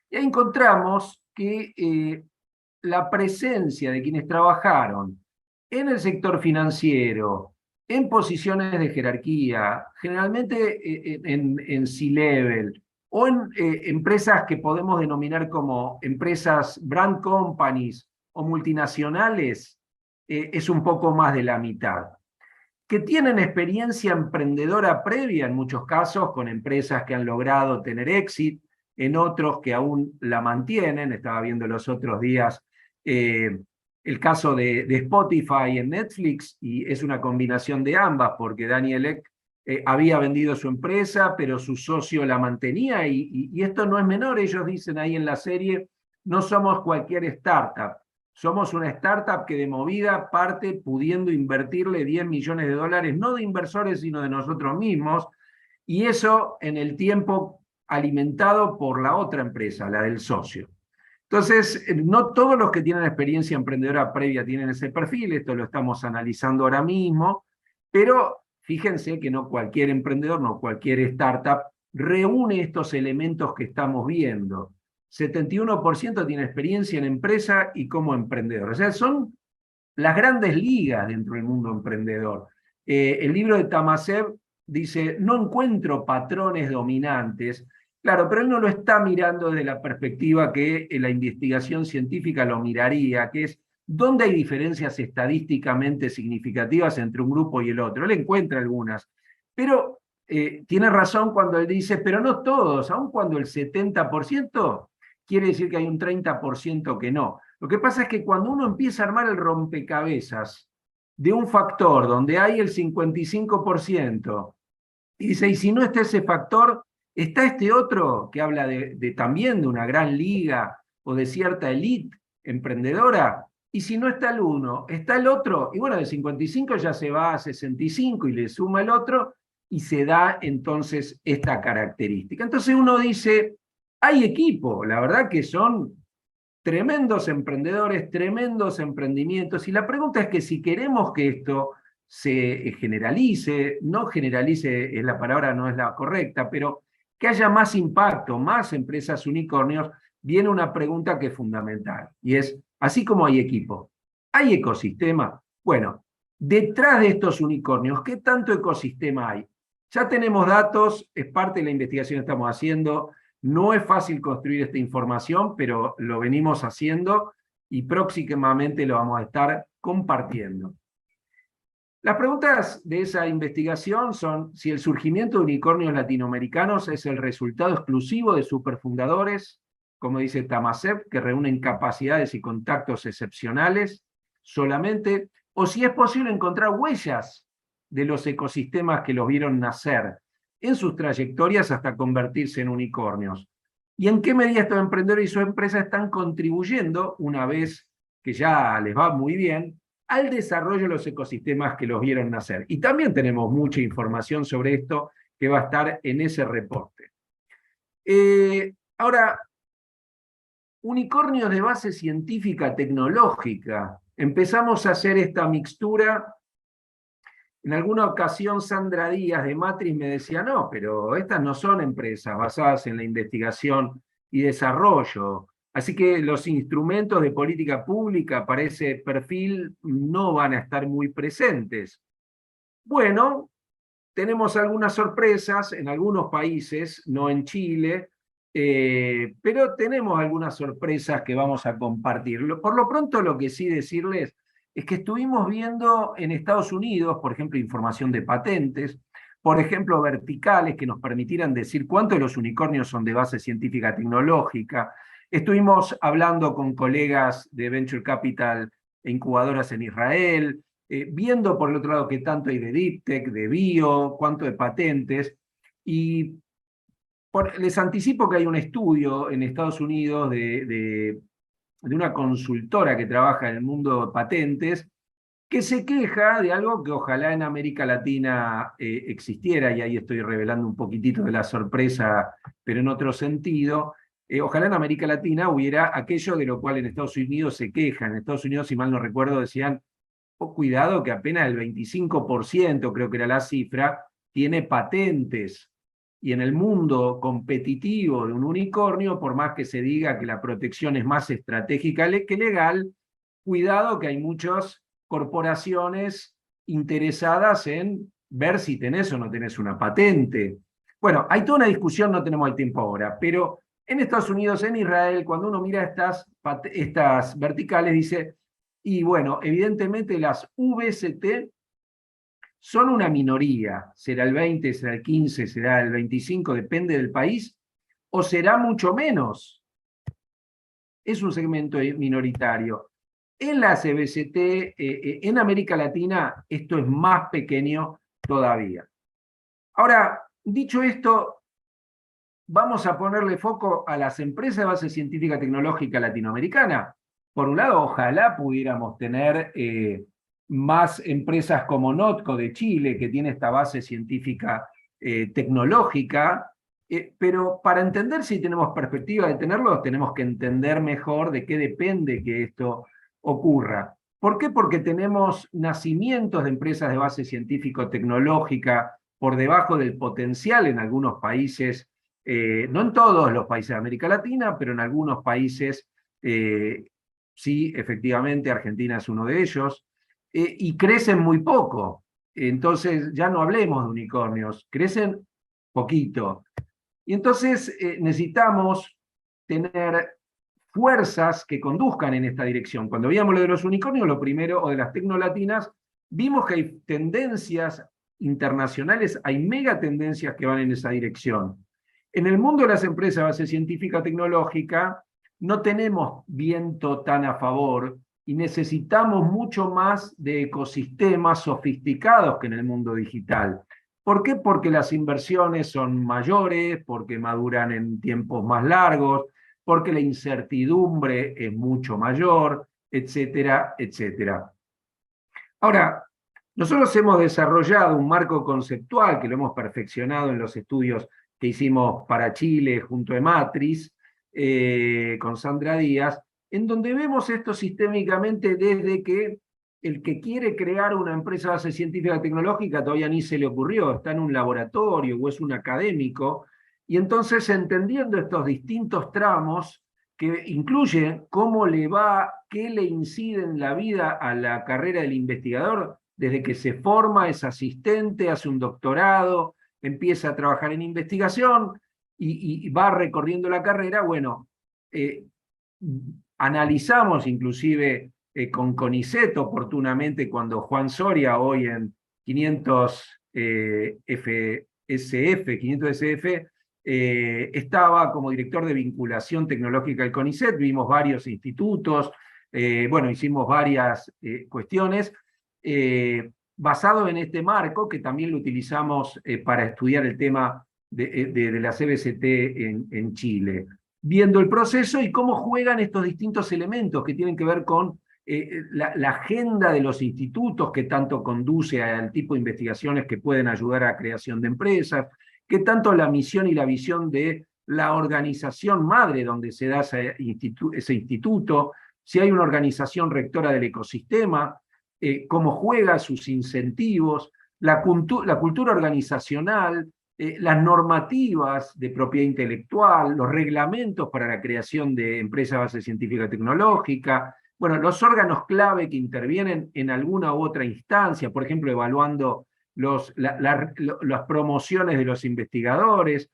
Y ahí encontramos que la presencia de quienes trabajaron en el sector financiero, en posiciones de jerarquía, generalmente en C-level, o en empresas que podemos denominar como empresas brand companies o multinacionales, es un poco más de la mitad. Que tienen experiencia emprendedora previa en muchos casos, con empresas que han logrado tener éxito, en otros que aún la mantienen. Estaba viendo los otros días el caso de Spotify en Netflix, y es una combinación de ambas, porque Daniel Ek había vendido su empresa, pero su socio la mantenía, y esto no es menor. Ellos dicen ahí en la serie, no somos cualquier startup, somos una startup que de movida parte pudiendo invertirle 10 millones de dólares, no de inversores, sino de nosotros mismos, y eso en el tiempo alimentado por la otra empresa, la del socio. Entonces, no todos los que tienen experiencia emprendedora previa tienen ese perfil, esto lo estamos analizando ahora mismo, pero fíjense que no cualquier emprendedor, no cualquier startup reúne estos elementos que estamos viendo. 71% tiene experiencia en empresa y como emprendedor. O sea, son las grandes ligas dentro del mundo emprendedor. El libro de Tamasev dice, no encuentro patrones dominantes. Claro, pero él no lo está mirando desde la perspectiva que la investigación científica lo miraría, que es dónde hay diferencias estadísticamente significativas entre un grupo y el otro. Él encuentra algunas, pero tiene razón cuando él dice, pero no todos, aun cuando el 70%, quiere decir que hay un 30% que no. Lo que pasa es que cuando uno empieza a armar el rompecabezas de un factor donde hay el 55%, y dice, y si no está ese factor, está este otro que habla también de una gran liga o de cierta élite emprendedora, y si no está el uno, está el otro, y bueno, de 55 ya se va a 65 y le suma el otro, y se da entonces esta característica. Entonces uno dice, hay equipo, la verdad que son tremendos emprendedores, tremendos emprendimientos, y la pregunta es que si queremos que esto se generalice, no generalice es la palabra, no es la correcta, pero que haya más impacto, más empresas unicornios, viene una pregunta que es fundamental, y es, así como hay equipo, ¿hay ecosistema? Bueno, detrás de estos unicornios, ¿qué tanto ecosistema hay? Ya tenemos datos, es parte de la investigación que estamos haciendo. No es fácil construir esta información, pero lo venimos haciendo y próximamente lo vamos a estar compartiendo. Las preguntas de esa investigación son si el surgimiento de unicornios latinoamericanos es el resultado exclusivo de superfundadores, como dice Tamasev, que reúnen capacidades y contactos excepcionales solamente, o si es posible encontrar huellas de los ecosistemas que los vieron nacer en sus trayectorias hasta convertirse en unicornios. ¿Y en qué medida estos emprendedores y sus empresas están contribuyendo, una vez que ya les va muy bien, al desarrollo de los ecosistemas que los vieron nacer? Y también tenemos mucha información sobre esto que va a estar en ese reporte. Ahora, unicornios de base científica tecnológica. empezamos a hacer esta mixtura. En alguna ocasión Sandra Díaz de Matrix me decía, no, pero estas no son empresas basadas en la investigación y desarrollo. Así que los instrumentos de política pública para ese perfil no van a estar muy presentes. Bueno, tenemos algunas sorpresas en algunos países, no en Chile, pero tenemos algunas sorpresas que vamos a compartir. Por lo pronto, lo que sí decirles es que estuvimos viendo en Estados Unidos, por ejemplo, información de patentes, por ejemplo, verticales que nos permitieran decir cuántos de los unicornios son de base científica tecnológica. Estuvimos hablando con colegas de Venture Capital e incubadoras en Israel, viendo por el otro lado qué tanto hay de Deep Tech, de bio, cuánto de patentes, y les anticipo que hay un estudio en Estados Unidos de una consultora que trabaja en el mundo de patentes, que se queja de algo que ojalá en América Latina existiera, y ahí estoy revelando un poquitito de la sorpresa, pero en otro sentido. Ojalá en América Latina hubiera aquello de lo cual en Estados Unidos se quejan. En Estados Unidos, si mal no recuerdo, decían, oh, cuidado que apenas el 25%, creo que era la cifra, tiene patentes. Y en el mundo competitivo de un unicornio, por más que se diga que la protección es más estratégica que legal, cuidado que hay muchas corporaciones interesadas en ver si tenés o no tenés una patente. Bueno, hay toda una discusión, no tenemos el tiempo ahora, pero en Estados Unidos, en Israel, cuando uno mira estas verticales, dice, y bueno, evidentemente las VCT son una minoría, será el 20, será el 15, será el 25, depende del país, o será mucho menos. Es un segmento minoritario. En la CBCT, en América Latina, esto es más pequeño todavía. Ahora, dicho esto, vamos a ponerle foco a las empresas de base científica tecnológica latinoamericana. Por un lado, ojalá pudiéramos tener más empresas como Notco de Chile, que tiene esta base científica tecnológica, pero para entender si tenemos perspectiva de tenerlo, tenemos que entender mejor de qué depende que esto ocurra. ¿Por qué? Porque tenemos nacimientos de empresas de base científico-tecnológica por debajo del potencial en algunos países, no en todos los países de América Latina, pero en algunos países sí, efectivamente, Argentina es uno de ellos, y crecen muy poco. Entonces, ya no hablemos de unicornios, crecen poquito. Y entonces necesitamos tener fuerzas que conduzcan en esta dirección. Cuando veíamos lo de los unicornios, lo primero, o de las tecnolatinas, vimos que hay tendencias internacionales, hay megatendencias que van en esa dirección. En el mundo de las empresas de base científica tecnológica, no tenemos viento tan a favor y necesitamos mucho más de ecosistemas sofisticados que en el mundo digital. ¿Por qué? Porque las inversiones son mayores, porque maduran en tiempos más largos, porque la incertidumbre es mucho mayor, etcétera, etcétera. Ahora, nosotros hemos desarrollado un marco conceptual que lo hemos perfeccionado en los estudios que hicimos para Chile junto a Matrix, con Sandra Díaz, en donde vemos esto sistémicamente desde que el que quiere crear una empresa de base científica tecnológica todavía ni se le ocurrió, está en un laboratorio o es un académico, y entonces entendiendo estos distintos tramos que incluyen cómo le va, qué le incide en la vida a la carrera del investigador, desde que se forma, es asistente, hace un doctorado, empieza a trabajar en investigación y va recorriendo la carrera. Bueno, analizamos inclusive con CONICET oportunamente cuando Juan Soria, hoy en 500 SF, estaba como director de vinculación tecnológica del CONICET, vimos varios institutos, bueno, hicimos varias cuestiones, basado en este marco, que también lo utilizamos para estudiar el tema de la CBCT en Chile, viendo el proceso y cómo juegan estos distintos elementos que tienen que ver con la agenda de los institutos, que tanto conduce al tipo de investigaciones que pueden ayudar a la creación de empresas, que tanto la misión y la visión de la organización madre donde se da ese instituto, si hay una organización rectora del ecosistema, cómo juega, sus incentivos, la cultura organizacional, las normativas de propiedad intelectual, los reglamentos para la creación de empresas de base científica y tecnológica, bueno, los órganos clave que intervienen en alguna u otra instancia, por ejemplo, evaluando las promociones de los investigadores,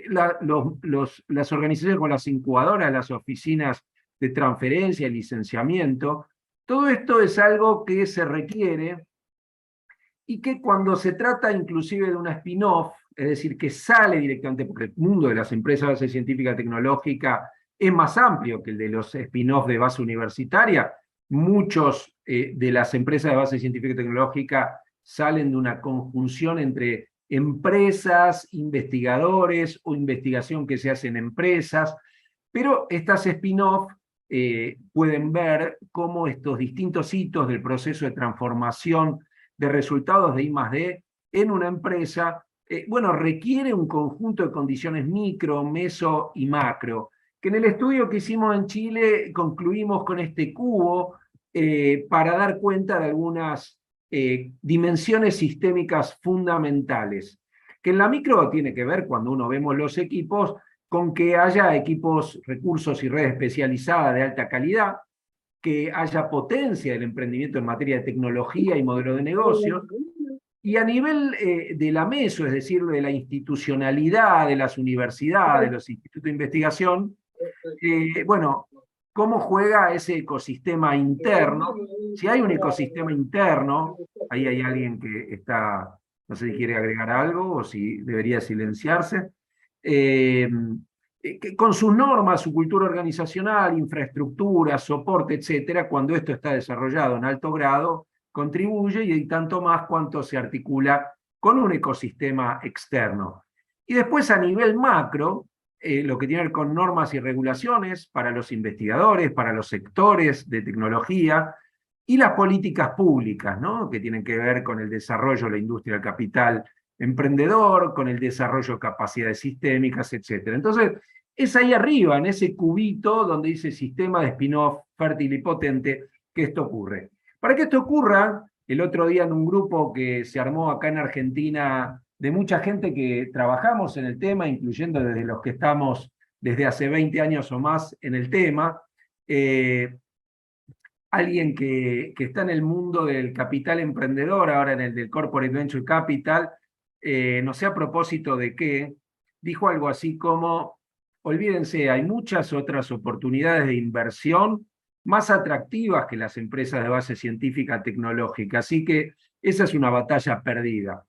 las organizaciones con las incubadoras, las oficinas de transferencia y licenciamiento. Todo esto es algo que se requiere y que cuando se trata inclusive de una spin-off, es decir, que sale directamente, porque el mundo de las empresas de base científica y tecnológica es más amplio que el de los spin-off de base universitaria. Muchos de las empresas de base científica y tecnológica salen de una conjunción entre empresas, investigadores o investigación que se hace en empresas, pero estas spin-off pueden ver cómo estos distintos hitos del proceso de transformación de resultados de I+D en una empresa, bueno, requiere un conjunto de condiciones micro, meso y macro, que en el estudio que hicimos en Chile concluimos con este cubo para dar cuenta de algunas dimensiones sistémicas fundamentales, que en la micro tiene que ver, cuando uno vemos los equipos, con que haya equipos, recursos y redes especializadas de alta calidad, que haya potencia del emprendimiento en materia de tecnología y modelo de negocio, y a nivel de la meso, es decir, de la institucionalidad de las universidades, de los institutos de investigación, bueno, cómo juega ese ecosistema interno. Si hay un ecosistema interno, ahí hay alguien que está, no sé si quiere agregar algo o si debería silenciarse, con sus normas, su cultura organizacional, infraestructura, soporte, etcétera, cuando esto está desarrollado en alto grado, contribuye y tanto más cuanto se articula con un ecosistema externo. Y después a nivel macro, lo que tiene que ver con normas y regulaciones para los investigadores, para los sectores de tecnología, y las políticas públicas, ¿no? Que tienen que ver con el desarrollo de la industria del capital emprendedor, con el desarrollo de capacidades sistémicas, etc. Entonces, es ahí arriba, en ese cubito donde dice sistema de spin-off fértil y potente, que esto ocurre. Para que esto ocurra, el otro día en un grupo que se armó acá en Argentina de mucha gente que trabajamos en el tema, incluyendo desde los que estamos desde hace 20 años o más en el tema, alguien que está en el mundo del capital emprendedor, ahora en el del Corporate Venture Capital, no sé a propósito de qué, dijo algo así como, olvídense, hay muchas otras oportunidades de inversión más atractivas que las empresas de base científica tecnológica, así que esa es una batalla perdida.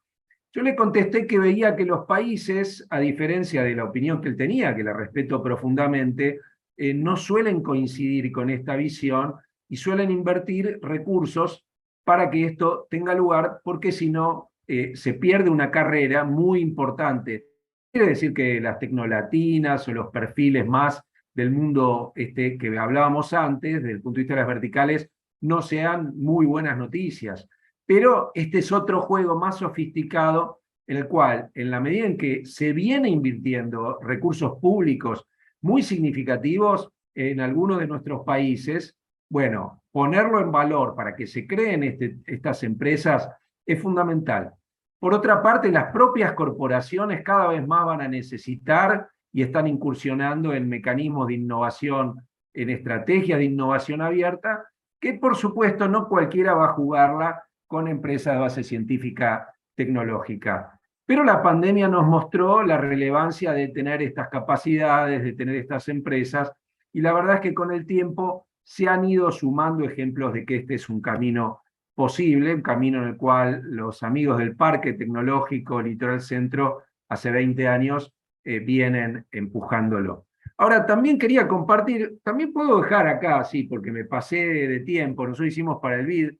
Yo le contesté que veía que los países, a diferencia de la opinión que él tenía, que la respeto profundamente, no suelen coincidir con esta visión y suelen invertir recursos para que esto tenga lugar, porque si no, se pierde una carrera muy importante. Quiere decir que las tecnolatinas o los perfiles más del mundo que hablábamos antes, desde el punto de vista de las verticales, no sean muy buenas noticias. Pero este es otro juego más sofisticado en el cual, en la medida en que se viene invirtiendo recursos públicos muy significativos en algunos de nuestros países, bueno, ponerlo en valor para que se creen estas empresas es fundamental. Por otra parte, las propias corporaciones cada vez más van a necesitar y están incursionando en mecanismos de innovación, en estrategias de innovación abierta, que por supuesto no cualquiera va a jugarla con empresas de base científica tecnológica. Pero la pandemia nos mostró la relevancia de tener estas capacidades, de tener estas empresas, y la verdad es que con el tiempo se han ido sumando ejemplos de que este es un camino posible, un camino en el cual los amigos del Parque Tecnológico Litoral Centro hace 20 años vienen empujándolo. Ahora, también quería compartir, también puedo dejar acá, sí, porque me pasé de tiempo, nosotros hicimos para el BID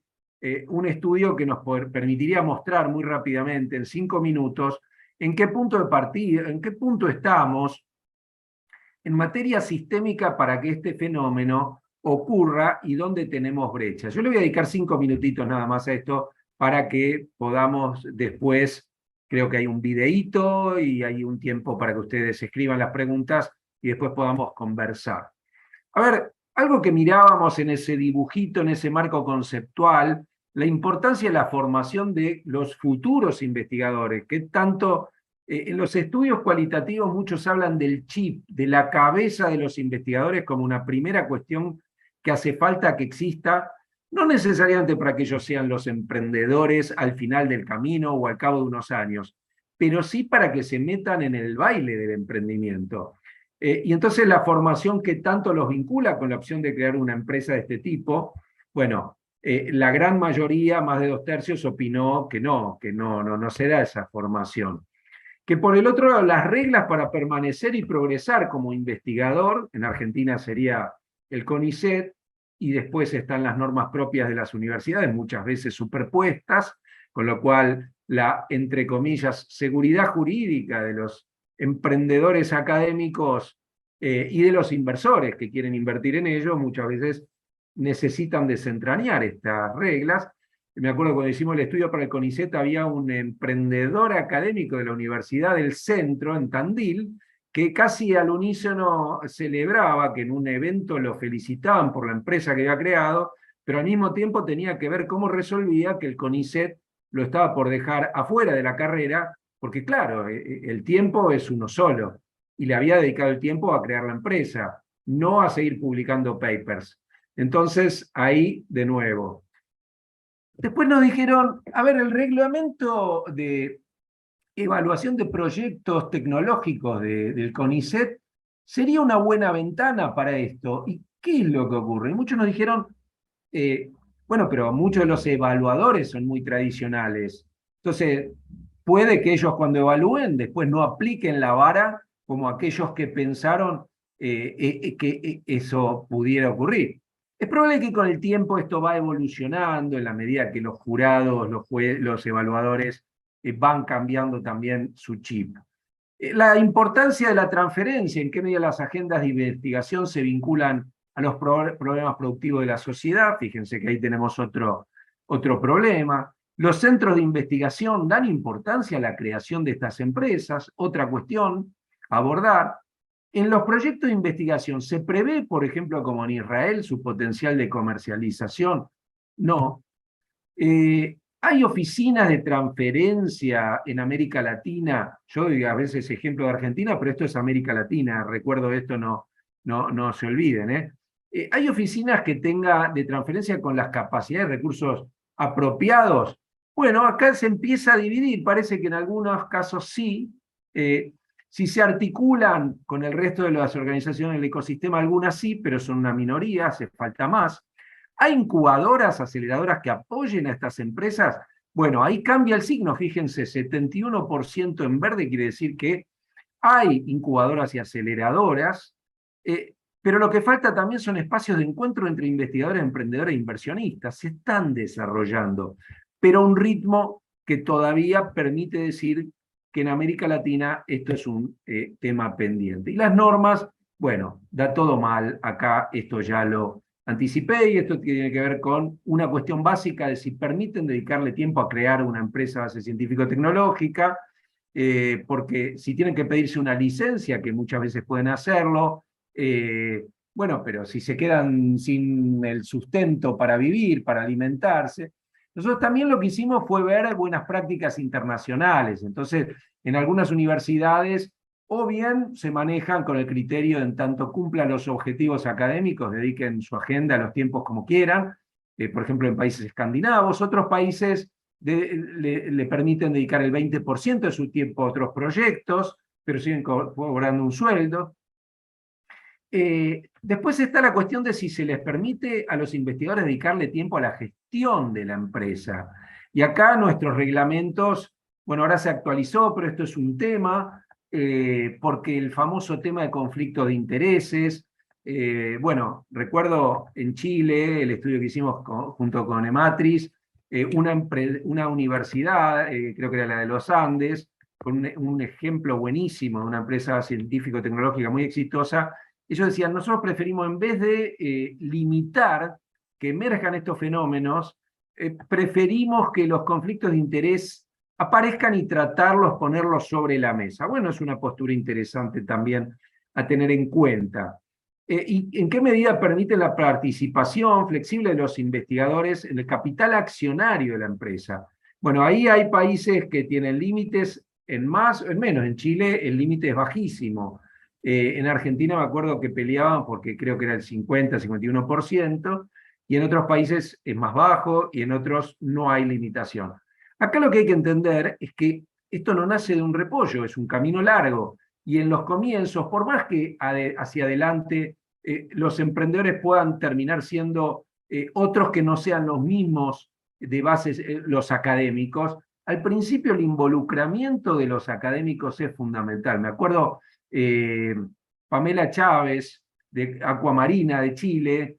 un estudio que nos permitiría mostrar muy rápidamente, en 5 minutos, en qué punto de partida, en qué punto estamos en materia sistémica para que este fenómeno ocurra y dónde tenemos brechas. Yo le voy a dedicar 5 minutitos nada más a esto para que podamos después, creo que hay un videíto y hay un tiempo para que ustedes escriban las preguntas y después podamos conversar. A ver, algo que mirábamos en ese dibujito, en ese marco conceptual, la importancia de la formación de los futuros investigadores, que tanto en los estudios cualitativos muchos hablan del chip, de la cabeza de los investigadores como una primera cuestión que hace falta que exista, no necesariamente para que ellos sean los emprendedores al final del camino o al cabo de unos años, pero sí para que se metan en el baile del emprendimiento. Y entonces la formación que tanto los vincula con la opción de crear una empresa de este tipo, bueno, la gran mayoría, más de 2/3, opinó que no se da esa formación. Que por el otro lado, las reglas para permanecer y progresar como investigador, en Argentina sería el CONICET, y después están las normas propias de las universidades, muchas veces superpuestas, con lo cual la, entre comillas, seguridad jurídica de los emprendedores académicos y de los inversores que quieren invertir en ello, muchas veces necesitan desentrañar estas reglas. Me acuerdo cuando hicimos el estudio para el CONICET, había un emprendedor académico de la Universidad del Centro, en Tandil, que casi al unísono celebraba que en un evento lo felicitaban por la empresa que había creado, pero al mismo tiempo tenía que ver cómo resolvía que el CONICET lo estaba por dejar afuera de la carrera, porque claro, el tiempo es uno solo, y le había dedicado el tiempo a crear la empresa, no a seguir publicando papers. Entonces, ahí de nuevo. Después nos dijeron, a ver, el reglamento de evaluación de proyectos tecnológicos del CONICET sería una buena ventana para esto. ¿Y qué es lo que ocurre? Y muchos nos dijeron, bueno, pero muchos de los evaluadores son muy tradicionales. Entonces, puede que ellos cuando evalúen después no apliquen la vara como aquellos que pensaron que eso pudiera ocurrir. Es probable que con el tiempo esto va evolucionando en la medida que los jurados, los evaluadores van cambiando también su chip. La importancia de la transferencia, en qué medida las agendas de investigación se vinculan a los problemas productivos de la sociedad, fíjense que ahí tenemos otro problema. Los centros de investigación dan importancia a la creación de estas empresas, otra cuestión a abordar. En los proyectos de investigación, ¿se prevé, por ejemplo, como en Israel, su potencial de comercialización? No. ¿Hay oficinas de transferencia en América Latina? Yo doy a veces ejemplo de Argentina, pero esto es América Latina, recuerdo esto, no se olviden. ¿Hay oficinas que tengan de transferencia con las capacidades de recursos apropiados? Bueno, acá se empieza a dividir, parece que en algunos casos sí. Si se articulan con el resto de las organizaciones del ecosistema, algunas sí, pero son una minoría, hace falta más. ¿Hay incubadoras, aceleradoras que apoyen a estas empresas? Bueno, ahí cambia el signo, fíjense, 71% en verde quiere decir que hay incubadoras y aceleradoras, pero lo que falta también son espacios de encuentro entre investigadores, emprendedores e inversionistas. Se están desarrollando, pero a un ritmo que todavía permite decir que en América Latina esto es un tema pendiente. Y las normas, bueno, da todo mal, acá esto ya lo anticipé, y esto tiene que ver con una cuestión básica de si permiten dedicarle tiempo a crear una empresa base científico-tecnológica, porque si tienen que pedirse una licencia, que muchas veces pueden hacerlo, bueno, pero si se quedan sin el sustento para vivir, para alimentarse. Nosotros también lo que hicimos fue ver buenas prácticas internacionales. Entonces, en algunas universidades, o bien se manejan con el criterio de en tanto cumplan los objetivos académicos, dediquen su agenda a los tiempos como quieran, por ejemplo en países escandinavos. Otros países le permiten dedicar el 20% de su tiempo a otros proyectos, pero siguen cobrando un sueldo. Después está la cuestión de si se les permite a los investigadores dedicarle tiempo a la gestión de la empresa. Y acá nuestros reglamentos, bueno, ahora se actualizó, pero esto es un tema, porque el famoso tema de conflicto de intereses, bueno, recuerdo en Chile, el estudio que hicimos junto con Ematriz, una universidad, creo que era la de los Andes, con un ejemplo buenísimo de una empresa científico-tecnológica muy exitosa. Ellos decían, nosotros preferimos, en vez de limitar que emerjan estos fenómenos, preferimos que los conflictos de interés aparezcan y tratarlos, ponerlos sobre la mesa. Bueno, es una postura interesante también a tener en cuenta. ¿Y en qué medida permite la participación flexible de los investigadores en el capital accionario de la empresa? Bueno, ahí hay países que tienen límites en más o en menos. En Chile el límite es bajísimo. En Argentina me acuerdo que peleaban porque creo que era el 50-51%, y en otros países es más bajo y en otros no hay limitación. Acá lo que hay que entender es que esto no nace de un repollo, es un camino largo. Y en los comienzos, por más que hacia adelante los emprendedores puedan terminar siendo otros que no sean los mismos de bases, los académicos, al principio el involucramiento de los académicos es fundamental. Me acuerdo Pamela Chávez, de Aquamarina de Chile,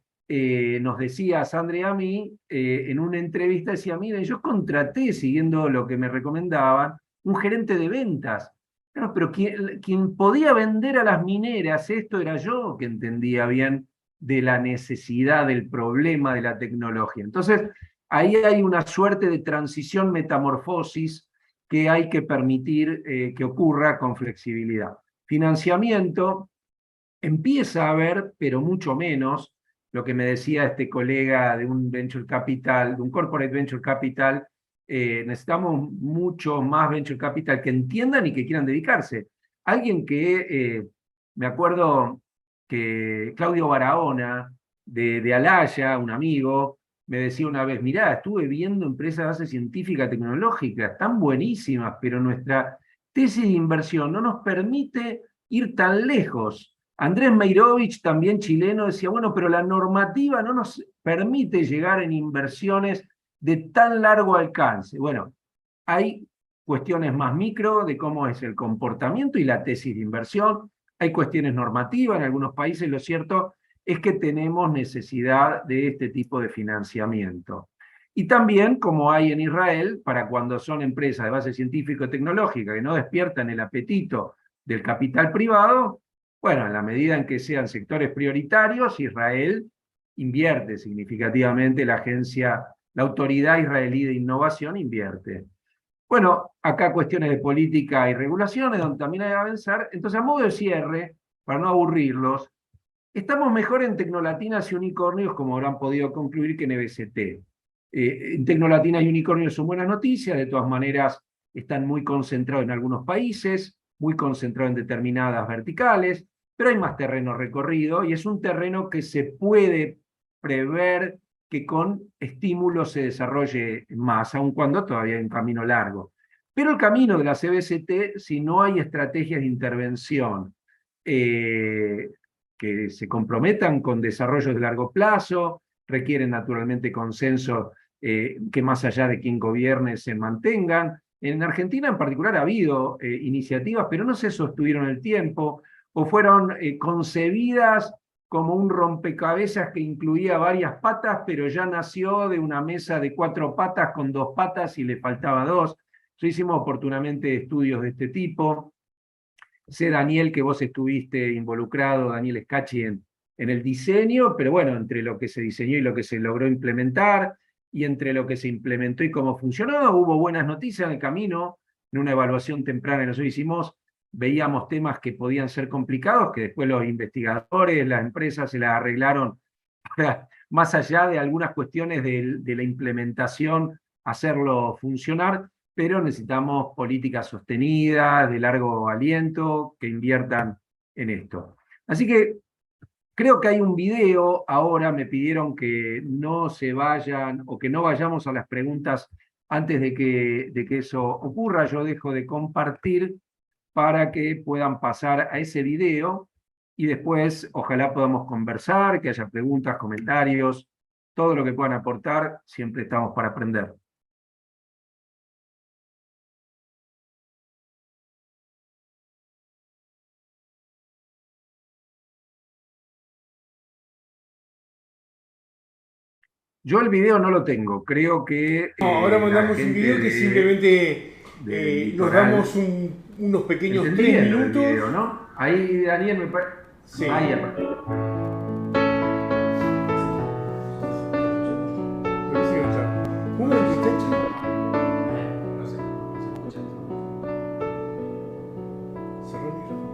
nos decía a Sandra y a mí, en una entrevista, decía, miren, yo contraté, siguiendo lo que me recomendaban, un gerente de ventas. Claro, pero quien podía vender a las mineras, esto era yo que entendía bien de la necesidad, del problema de la tecnología. Entonces, ahí hay una suerte de transición, metamorfosis, que hay que permitir que ocurra con flexibilidad. Financiamiento, empieza a haber, pero mucho menos, lo que me decía este colega de un venture capital, de un corporate venture capital, necesitamos mucho más venture capital que entiendan y que quieran dedicarse. Alguien que, me acuerdo que Claudio Barahona, de Alaya, un amigo, me decía una vez, mirá, estuve viendo empresas de base científica tecnológica, están buenísimas, pero nuestra tesis de inversión no nos permite ir tan lejos. Andrés Meirovich, también chileno, decía, bueno, pero la normativa no nos permite llegar en inversiones de tan largo alcance. Bueno, hay cuestiones más micro de cómo es el comportamiento y la tesis de inversión, hay cuestiones normativas en algunos países, lo cierto es que tenemos necesidad de este tipo de financiamiento. Y también, como hay en Israel, para cuando son empresas de base científico-tecnológica que no despiertan el apetito del capital privado, bueno, en la medida en que sean sectores prioritarios, Israel invierte significativamente, la Autoridad Israelí de Innovación invierte. Bueno, acá cuestiones de política y regulaciones, donde también hay que avanzar. Entonces, a modo de cierre, para no aburrirlos, estamos mejor en tecnolatinas y unicornios, como habrán podido concluir, que en EBCT. En tecnolatinas y unicornios son buenas noticias, de todas maneras están muy concentrados en algunos países, muy concentrados en determinadas verticales, pero hay más terreno recorrido y es un terreno que se puede prever que con estímulos se desarrolle más, aun cuando todavía hay un camino largo. Pero el camino de la CBCT, si no hay estrategias de intervención que se comprometan con desarrollos de largo plazo, requieren naturalmente consenso que más allá de quien gobierne se mantengan. En Argentina en particular ha habido iniciativas, pero no se sostuvieron el tiempo o fueron concebidas como un rompecabezas que incluía varias patas, pero ya nació de una mesa de 4 patas con 2 patas y le faltaba 2. Nosotros hicimos oportunamente estudios de este tipo. Sé, Daniel, que vos estuviste involucrado, Daniel Scacchi, en el diseño, pero bueno, entre lo que se diseñó y lo que se logró implementar, y entre lo que se implementó y cómo funcionó, hubo buenas noticias en el camino. En una evaluación temprana que nosotros hicimos, veíamos temas que podían ser complicados, que después los investigadores, las empresas se las arreglaron para, más allá de algunas cuestiones de la implementación, hacerlo funcionar, pero necesitamos políticas sostenidas, de largo aliento, que inviertan en esto. Así que creo que hay un video, ahora me pidieron que no se vayan o que no vayamos a las preguntas antes de que eso ocurra. Yo dejo de compartir para que puedan pasar a ese video y después ojalá podamos conversar, que haya preguntas, comentarios, todo lo que puedan aportar, siempre estamos para aprender. Yo el video no lo tengo, creo que No, ahora la mandamos un gente video que simplemente del nos Litoral damos unos pequeños entendí 3 bien lo del minutos. video, ¿no? Ahí, Daniel, me parece. Sí. Ahí, aparte. ¿Cómo es, muchacho? No sé, se escucha. Cerró el micrófono.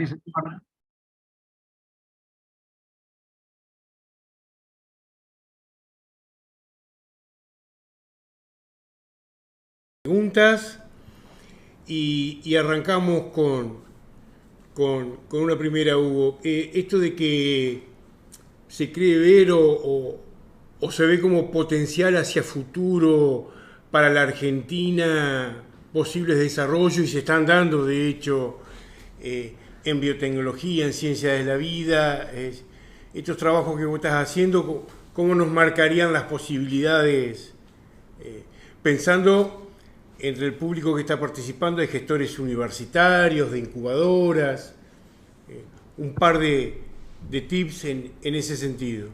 Sí, señor. Preguntas y arrancamos con una primera, Hugo. Esto de que se cree ver o se ve como potencial hacia futuro para la Argentina posibles desarrollos y se están dando, de hecho, en biotecnología, en ciencia de la vida. Estos trabajos que vos estás haciendo, ¿cómo nos marcarían las posibilidades? Pensando entre el público que está participando de gestores universitarios, de incubadoras, un par de tips en ese sentido.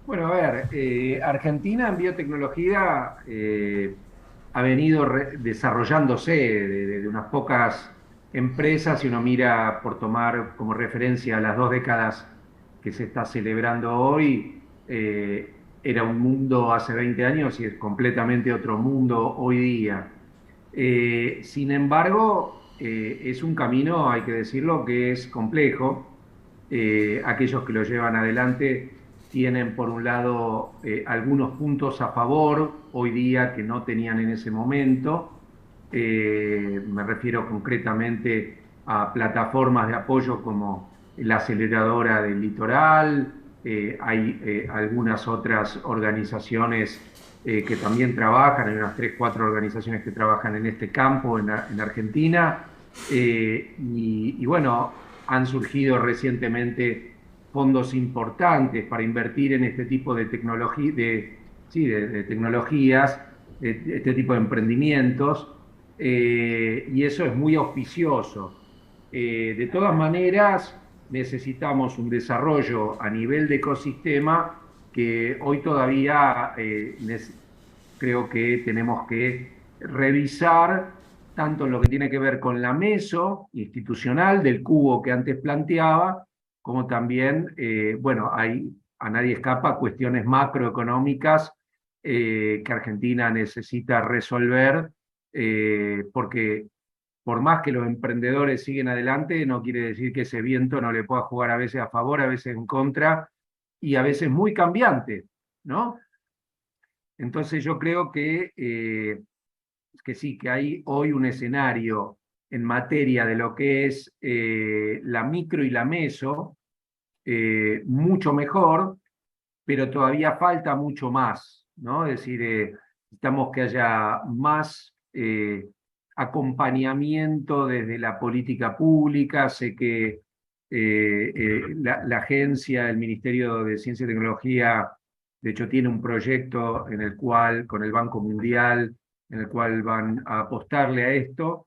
Bueno, a ver, Argentina en biotecnología ha venido desarrollándose de unas pocas empresas, si uno mira por tomar como referencia las 2 décadas que se está celebrando hoy, era un mundo hace 20 años y es completamente otro mundo hoy día. Sin embargo, es un camino, hay que decirlo, que es complejo. Aquellos que lo llevan adelante tienen, por un lado, algunos puntos a favor hoy día que no tenían en ese momento. Me refiero concretamente a plataformas de apoyo como la aceleradora del litoral. Hay algunas otras organizaciones que también trabajan, hay unas 3, 4 organizaciones que trabajan en este campo en Argentina. Y bueno, han surgido recientemente fondos importantes para invertir en este tipo de tecnología, de tecnologías, de este tipo de emprendimientos, y eso es muy auspicioso. De todas maneras, necesitamos un desarrollo a nivel de ecosistema que hoy todavía creo que tenemos que revisar, tanto en lo que tiene que ver con la meso institucional del cubo que antes planteaba, como también, bueno, hay, a nadie escapa, cuestiones macroeconómicas que Argentina necesita resolver, porque por más que los emprendedores siguen adelante, no quiere decir que ese viento no le pueda jugar a veces a favor, a veces en contra, y a veces muy cambiante, ¿no? Entonces yo creo que sí, que hay hoy un escenario en materia de lo que es la micro y la meso, mucho mejor, pero todavía falta mucho más, ¿no? Es decir, necesitamos que haya más acompañamiento desde la política pública. Sé que la agencia, el Ministerio de Ciencia y Tecnología, de hecho, tiene un proyecto en el cual, con el Banco Mundial, en el cual van a apostarle a esto.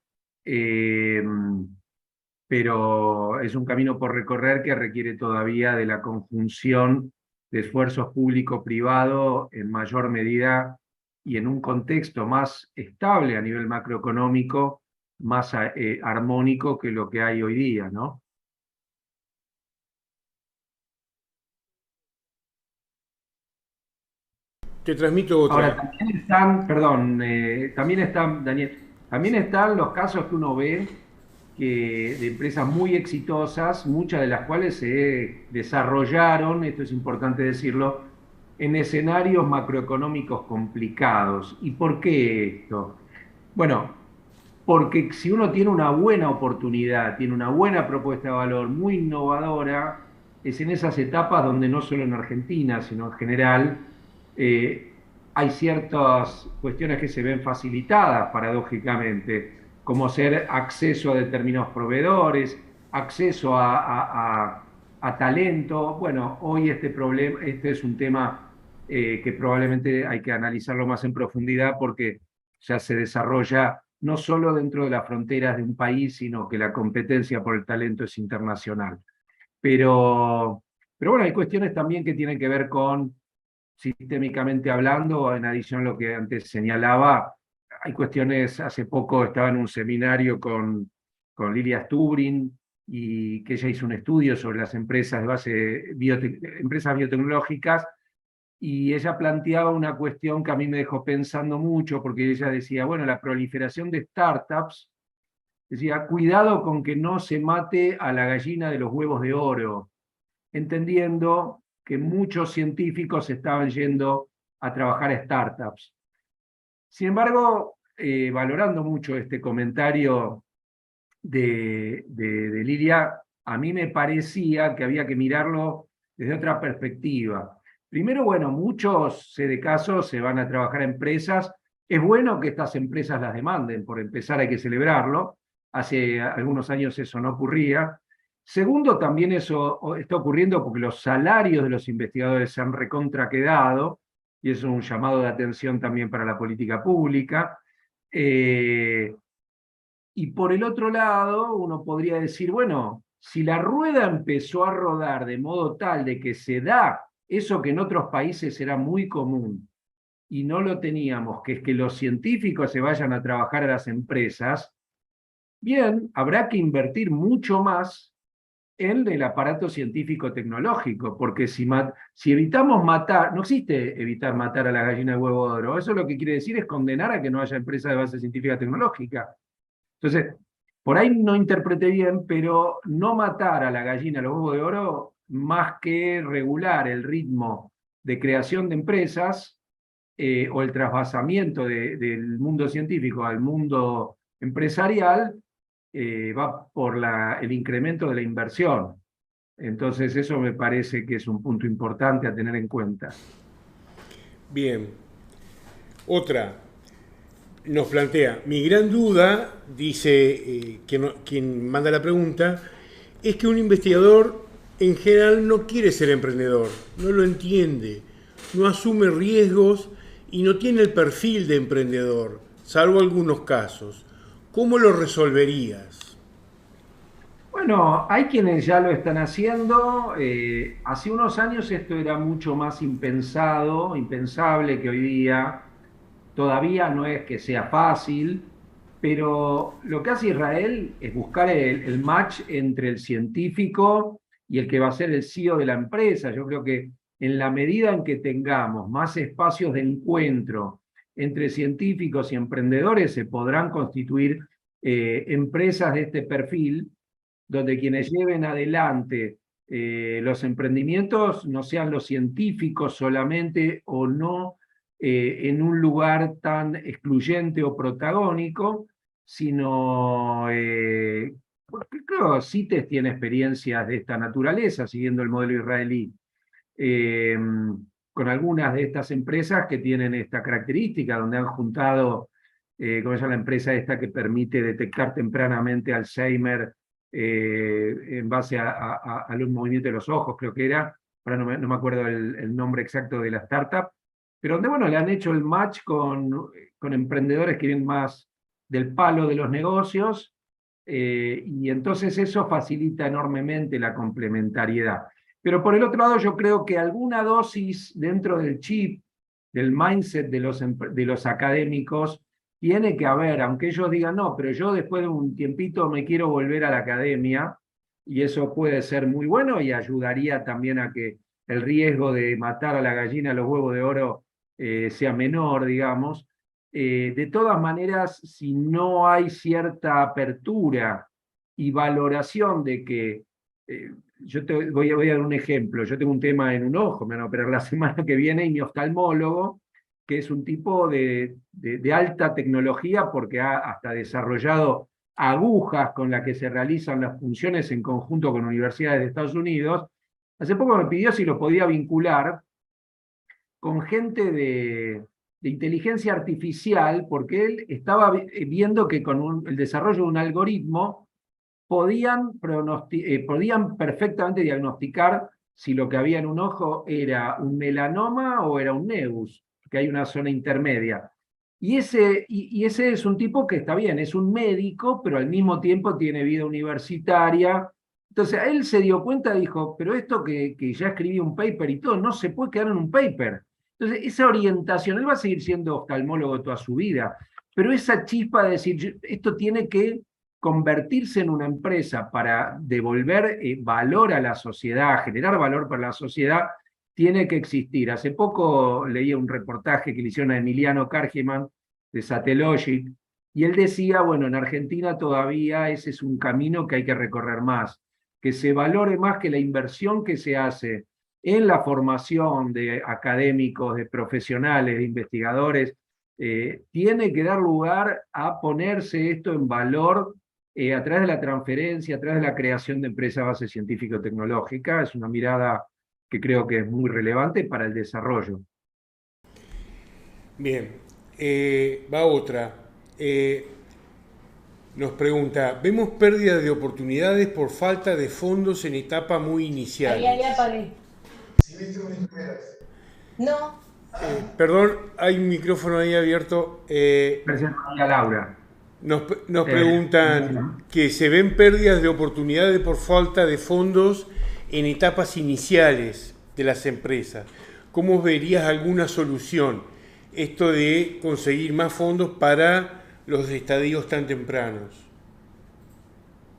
Pero es un camino por recorrer que requiere todavía de la conjunción de esfuerzos público-privado en mayor medida y en un contexto más estable a nivel macroeconómico, más armónico que lo que hay hoy día, ¿no? Te transmito otra. Ahora, también están, perdón, también están, Daniel, también están los casos que uno ve de empresas muy exitosas, muchas de las cuales se desarrollaron, esto es importante decirlo, en escenarios macroeconómicos complicados. ¿Y por qué esto? Bueno, porque si uno tiene una buena oportunidad, tiene una buena propuesta de valor, muy innovadora, es en esas etapas donde no solo en Argentina, sino en general, hay ciertas cuestiones que se ven facilitadas, paradójicamente, como ser acceso a determinados proveedores, acceso a talento. Bueno, hoy este es un tema que probablemente hay que analizarlo más en profundidad porque ya se desarrolla no solo dentro de las fronteras de un país, sino que la competencia por el talento es internacional. Pero bueno, hay cuestiones también que tienen que ver con, sistémicamente hablando, en adición a lo que antes señalaba, hay cuestiones, hace poco estaba en un seminario con Lilia Stubrin, y que ella hizo un estudio sobre las empresas de base, empresas biotecnológicas, y ella planteaba una cuestión que a mí me dejó pensando mucho, porque ella decía, bueno, la proliferación de startups Decía, cuidado con que no se mate a la gallina de los huevos de oro, entendiendo que muchos científicos estaban yendo a trabajar a startups. Sin embargo, valorando mucho este comentario de Lilia, a mí me parecía que había que mirarlo desde otra perspectiva. Primero, bueno, muchos de casos se van a trabajar a empresas. Es bueno que estas empresas las demanden, por empezar hay que celebrarlo. Hace algunos años eso no ocurría. Segundo, también eso está ocurriendo porque los salarios de los investigadores se han recontraquedado, y eso es un llamado de atención también para la política pública. Y por el otro lado, uno podría decir, bueno, si la rueda empezó a rodar de modo tal de que se da eso que en otros países era muy común y no lo teníamos, que es que los científicos se vayan a trabajar a las empresas, bien, habrá que invertir mucho más en el aparato científico-tecnológico, porque si evitamos matar, no existe evitar matar a la gallina de huevo de oro, eso lo que quiere decir es condenar a que no haya empresas de base científica-tecnológica. Entonces, por ahí no interpreté bien, pero no matar a la gallina de los huevos de oro, más que regular el ritmo de creación de empresas o el trasvasamiento del mundo científico al mundo empresarial, va por el incremento de la inversión. Entonces eso me parece que es un punto importante a tener en cuenta. Bien. Otra nos plantea, mi gran duda, dice quien manda la pregunta, es que un investigador en general no quiere ser emprendedor, no lo entiende, no asume riesgos y no tiene el perfil de emprendedor, salvo algunos casos. ¿Cómo lo resolverías? Bueno, hay quienes ya lo están haciendo. Hace unos años esto era mucho más impensable que hoy día. Todavía no es que sea fácil, pero lo que hace Israel es buscar el match entre el científico y el que va a ser el CEO de la empresa. Yo creo que en la medida en que tengamos más espacios de encuentro entre científicos y emprendedores, se podrán constituir empresas de este perfil, donde quienes lleven adelante los emprendimientos no sean los científicos solamente o no en un lugar tan excluyente o protagónico, sino, porque creo que CITES tiene experiencias de esta naturaleza, siguiendo el modelo israelí, con algunas de estas empresas que tienen esta característica, donde han juntado, ¿cómo se llama la empresa esta que permite detectar tempranamente Alzheimer en base a los movimientos de los ojos, creo que era, ahora no me acuerdo el nombre exacto de la startup, pero donde, bueno, le han hecho el match con emprendedores que vienen más del palo de los negocios, y entonces eso facilita enormemente la complementariedad. Pero por el otro lado, yo creo que alguna dosis dentro del chip, del mindset de los académicos, tiene que haber, aunque ellos digan, no, pero yo después de un tiempito me quiero volver a la academia, y eso puede ser muy bueno y ayudaría también a que el riesgo de matar a la gallina a los huevos de oro sea menor, digamos. De todas maneras, si no hay cierta apertura y valoración de que, yo voy a dar un ejemplo, yo tengo un tema en un ojo, me van a operar la semana que viene, y mi oftalmólogo, que es un tipo de alta tecnología porque ha hasta desarrollado agujas con las que se realizan las funciones en conjunto con universidades de Estados Unidos, hace poco me pidió si lo podía vincular con gente de inteligencia artificial, porque él estaba viendo que con el desarrollo de un algoritmo podían perfectamente diagnosticar si lo que había en un ojo era un melanoma o era un nevus, que hay una zona intermedia. Y ese es un tipo que está bien, es un médico, pero al mismo tiempo tiene vida universitaria. Entonces él se dio cuenta, dijo, pero esto que ya escribí un paper y todo, no se puede quedar en un paper. Entonces esa orientación, él va a seguir siendo oftalmólogo toda su vida, pero esa chispa de decir, esto tiene que convertirse en una empresa para devolver valor a la sociedad, generar valor para la sociedad, tiene que existir. Hace poco leía un reportaje que le hicieron a Emiliano Kargeman de Satellogic, Y él decía, bueno, en Argentina todavía ese es un camino que hay que recorrer más, que se valore más que la inversión que se hace en la formación de académicos, de profesionales, de investigadores, tiene que dar lugar a ponerse esto en valor a través de la transferencia, a través de la creación de empresas base científico-tecnológica. Es una mirada que creo que es muy relevante para el desarrollo. Bien, va otra. Nos pregunta, vemos pérdidas de oportunidades por falta de fondos en etapa muy inicial. Ahí apagué. No. Perdón, hay un micrófono ahí abierto. Gracias, María Laura. Nos preguntan que se ven pérdidas de oportunidades por falta de fondos en etapas iniciales de las empresas. ¿Cómo verías alguna solución? Esto de conseguir más fondos para los estadios tan tempranos.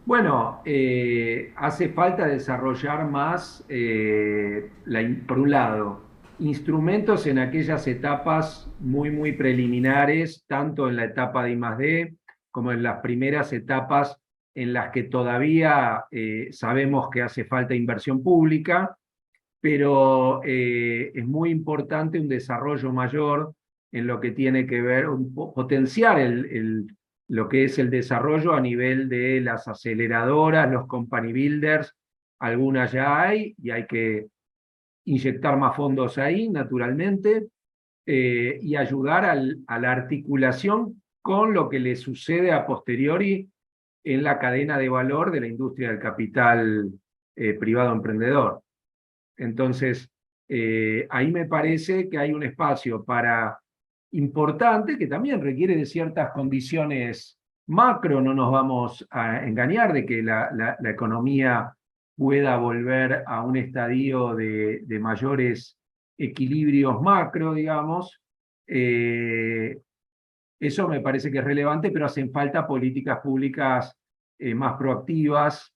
Bueno, hace falta desarrollar más, por un lado, instrumentos en aquellas etapas muy preliminares, tanto en la etapa de I+D como en las primeras etapas en las que todavía sabemos que hace falta inversión pública, pero es muy importante un desarrollo mayor en lo que tiene que ver, potenciar lo que es el desarrollo a nivel de las aceleradoras, los company builders. Algunas ya hay y hay que inyectar más fondos ahí, naturalmente, y ayudar a la articulación con lo que le sucede a posteriori en la cadena de valor de la industria del capital privado emprendedor. Entonces, ahí me parece que hay un espacio importante que también requiere de ciertas condiciones macro. No nos vamos a engañar de que la economía pueda volver a un estadio de mayores equilibrios macro, digamos. Eso me parece que es relevante, pero hacen falta políticas públicas más proactivas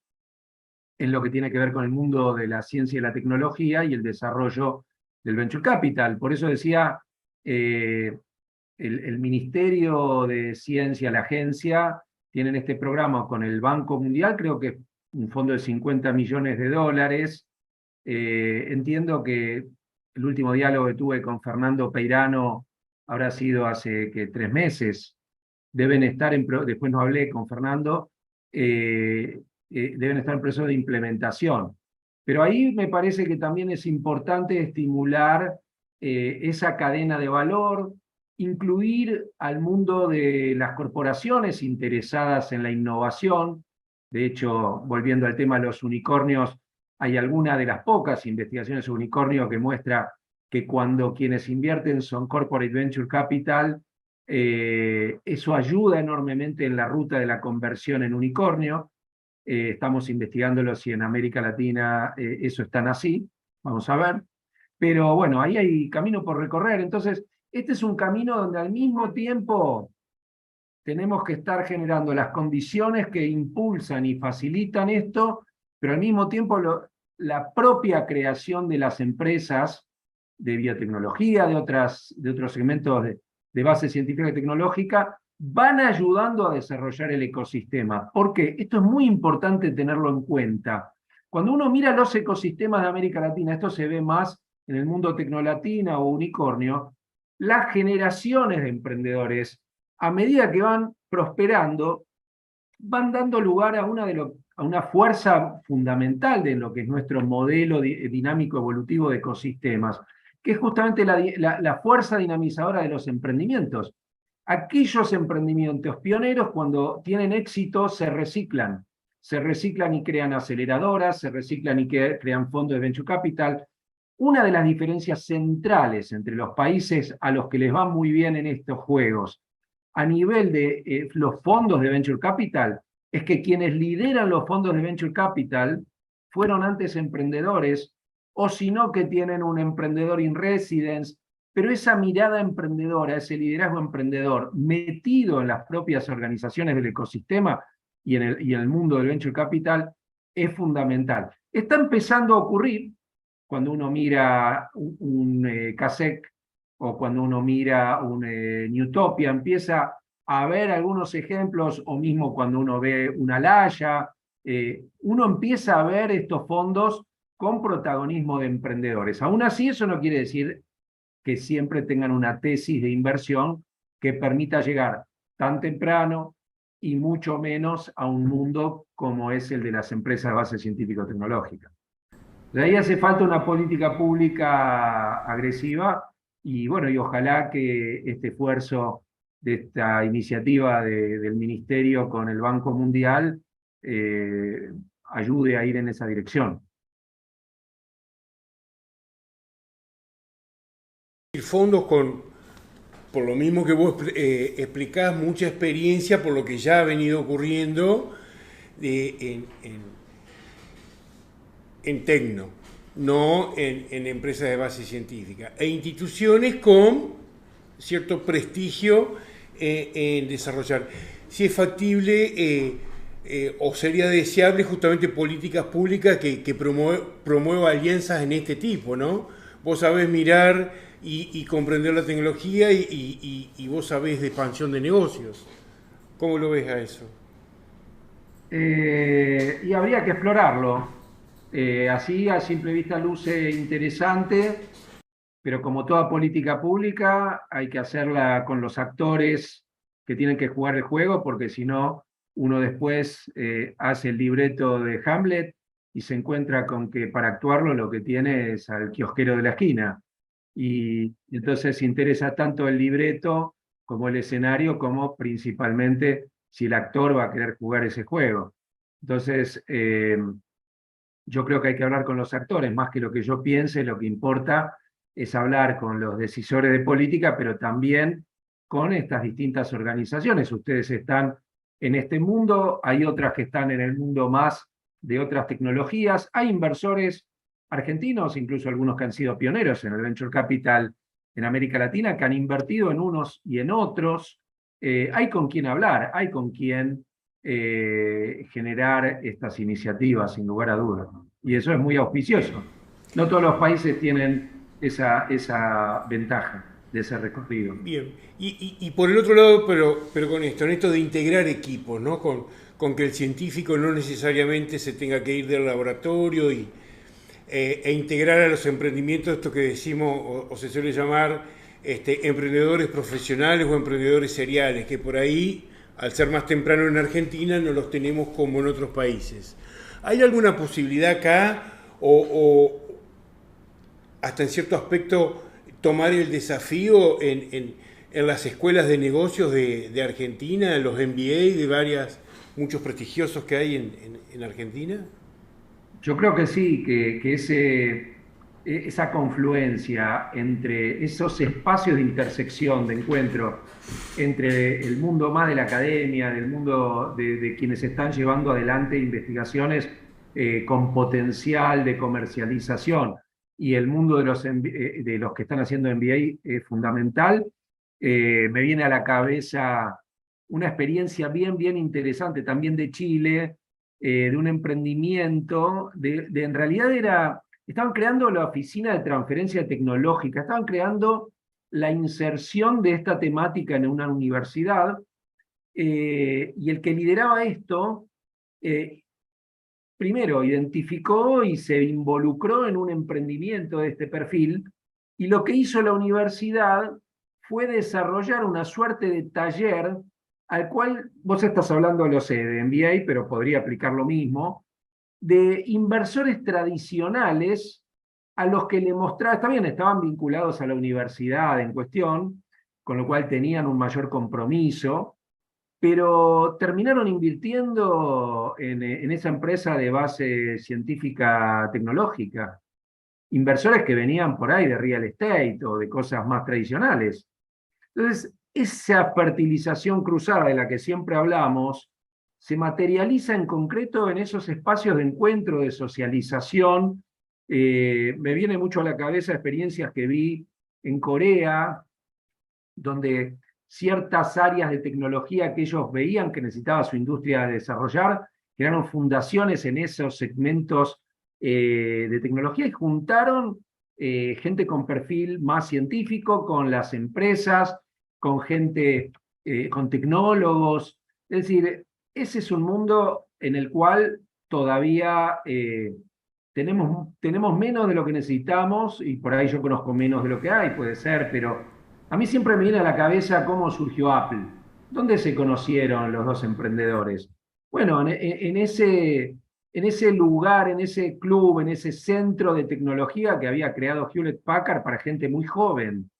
en lo que tiene que ver con el mundo de la ciencia y la tecnología y el desarrollo del venture capital. Por eso decía, el Ministerio de Ciencia, la agencia, tienen este programa con el Banco Mundial, creo que es un fondo de 50 millones de dólares. Entiendo que el último diálogo que tuve con Fernando Peirano habrá sido hace 3 meses. Deben estar después no hablé con Fernando, deben estar en proceso de implementación. Pero ahí me parece que también es importante estimular esa cadena de valor, incluir al mundo de las corporaciones interesadas en la innovación. De hecho, volviendo al tema de los unicornios, hay alguna de las pocas investigaciones sobre unicornio que muestra que cuando quienes invierten son corporate venture capital, eso ayuda enormemente en la ruta de la conversión en unicornio. Estamos investigándolo si en América Latina eso es tan así, vamos a ver. Pero bueno, ahí hay camino por recorrer. Entonces, este es un camino donde al mismo tiempo tenemos que estar generando las condiciones que impulsan y facilitan esto, pero al mismo tiempo la propia creación de las empresas de biotecnología, de otros segmentos de base científica y tecnológica, van ayudando a desarrollar el ecosistema. ¿Por qué? Esto es muy importante tenerlo en cuenta. Cuando uno mira los ecosistemas de América Latina, esto se ve más en el mundo tecnolatina o unicornio, las generaciones de emprendedores, a medida que van prosperando, van dando lugar a una fuerza fundamental de lo que es nuestro modelo dinámico evolutivo de ecosistemas, que es justamente la fuerza dinamizadora de los emprendimientos. Aquellos emprendimientos pioneros, cuando tienen éxito, se reciclan y crean aceleradoras, se reciclan y crean fondos de venture capital. Una de las diferencias centrales entre los países a los que les va muy bien en estos juegos, a nivel de los fondos de venture capital, es que quienes lideran los fondos de venture capital fueron antes emprendedores, o si no que tienen un emprendedor in residence, pero esa mirada emprendedora, ese liderazgo emprendedor metido en las propias organizaciones del ecosistema y en el mundo del venture capital es fundamental. Está empezando a ocurrir cuando uno mira un CASEC o cuando uno mira un Newtopia, empieza a ver algunos ejemplos, o mismo cuando uno ve una Laya, uno empieza a ver estos fondos con protagonismo de emprendedores. Aún así, eso no quiere decir que siempre tengan una tesis de inversión que permita llegar tan temprano y mucho menos a un mundo como es el de las empresas de base científico-tecnológica. De ahí hace falta una política pública agresiva y bueno, y ojalá que este esfuerzo de esta iniciativa del Ministerio con el Banco Mundial ayude a ir en esa dirección. Fondos con, por lo mismo que vos explicás, mucha experiencia por lo que ya ha venido ocurriendo en Tecno, no en empresas de base científica, e instituciones con cierto prestigio en desarrollar. Si es factible o sería deseable justamente políticas públicas que promueva alianzas en este tipo, ¿no? Vos sabés mirar y comprender la tecnología y vos sabés de expansión de negocios. ¿Cómo lo ves a eso? Y habría que explorarlo. Así a simple vista luce interesante, pero como toda política pública hay que hacerla con los actores que tienen que jugar el juego, porque si no, uno después hace el libreto de Hamlet y se encuentra con que para actuarlo lo que tiene es al kiosquero de la esquina. Y entonces interesa tanto el libreto como el escenario, como principalmente si el actor va a querer jugar ese juego. Entonces, yo creo que hay que hablar con los actores, más que lo que yo piense, lo que importa es hablar con los decisores de política, pero también con estas distintas organizaciones. Ustedes están en este mundo, hay otras que están en el mundo más de otras tecnologías, hay inversores argentinos, incluso algunos que han sido pioneros en el Venture Capital en América Latina, que han invertido en unos y en otros. Hay con quién hablar, hay con quién generar estas iniciativas, sin lugar a dudas. Y eso es muy auspicioso. No todos los países tienen esa ventaja de ese recorrido. Bien, y por el otro lado, pero con esto, en esto de integrar equipos, ¿no? Con que el científico no necesariamente se tenga que ir del laboratorio e integrar a los emprendimientos, esto que decimos o se suele llamar emprendedores profesionales o emprendedores seriales, que por ahí, al ser más temprano en Argentina, no los tenemos como en otros países. ¿Hay alguna posibilidad acá o hasta en cierto aspecto tomar el desafío en las escuelas de negocios de Argentina, los MBA de muchos prestigiosos que hay en Argentina? Yo creo que sí, que esa confluencia entre esos espacios de intersección, de encuentro, entre el mundo más de la academia, del mundo de quienes están llevando adelante investigaciones con potencial de comercialización, y el mundo de los que están haciendo MBA es fundamental. Me viene a la cabeza una experiencia bien interesante también de Chile, de un emprendimiento, en realidad estaban creando la oficina de transferencia tecnológica, estaban creando la inserción de esta temática en una universidad, y el que lideraba esto, primero identificó y se involucró en un emprendimiento de este perfil, y lo que hizo la universidad fue desarrollar una suerte de taller al cual vos estás hablando, lo sé, de MBA, pero podría aplicar lo mismo, de inversores tradicionales a los que le mostraba, está bien, estaban vinculados a la universidad en cuestión, con lo cual tenían un mayor compromiso, pero terminaron invirtiendo en esa empresa de base científica tecnológica. Inversores que venían por ahí de real estate o de cosas más tradicionales. Entonces, esa fertilización cruzada de la que siempre hablamos se materializa en concreto en esos espacios de encuentro, de socialización. Me viene mucho a la cabeza experiencias que vi en Corea, donde ciertas áreas de tecnología que ellos veían que necesitaba su industria desarrollar, crearon fundaciones en esos segmentos de tecnología y juntaron gente con perfil más científico, con las empresas, con gente con tecnólogos. Es decir, ese es un mundo en el cual todavía tenemos menos de lo que necesitamos, y por ahí yo conozco menos de lo que hay, puede ser, pero a mí siempre me viene a la cabeza cómo surgió Apple. ¿Dónde se conocieron los dos emprendedores? Bueno, en ese lugar, en ese club, en ese centro de tecnología que había creado Hewlett Packard para gente muy joven,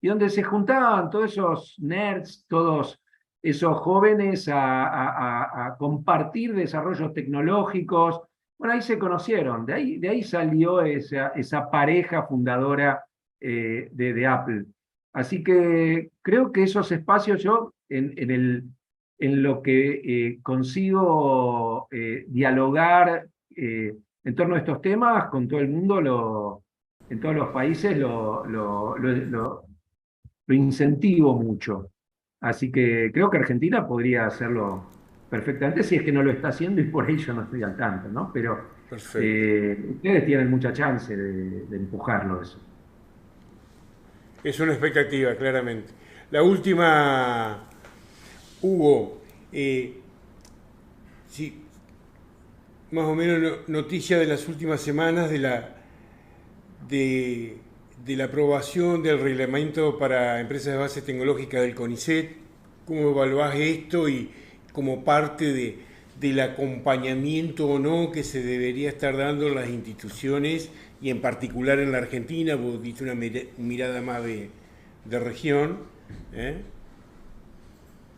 y donde se juntaban todos esos nerds, todos esos jóvenes a compartir desarrollos tecnológicos. Bueno, ahí se conocieron, de ahí salió esa pareja fundadora de Apple. Así que creo que esos espacios yo, en lo que consigo dialogar en torno a estos temas con todo el mundo, en todos los países, lo incentivo mucho. Así que creo que Argentina podría hacerlo perfectamente, si es que no lo está haciendo, y por ahí yo no estoy al tanto, ¿no? Pero ustedes tienen mucha chance de empujarlo eso. Es una expectativa, claramente. La última, Hugo, sí, más o menos noticia de las últimas semanas de la aprobación del reglamento para empresas de base tecnológica del CONICET. ¿Cómo evaluás esto y como parte del acompañamiento o no que se debería estar dando en las instituciones y en particular en la Argentina? Vos diste una mirada más de región.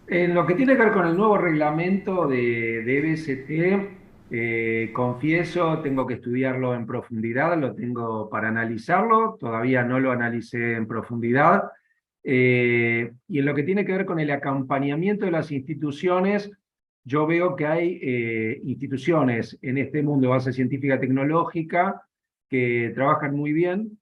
En lo que tiene que ver con el nuevo reglamento de EBST, confieso, tengo que estudiarlo en profundidad, lo tengo para analizarlo, todavía no lo analicé en profundidad. Y en lo que tiene que ver con el acompañamiento de las instituciones, yo veo que hay instituciones en este mundo de base científica tecnológica que trabajan muy bien,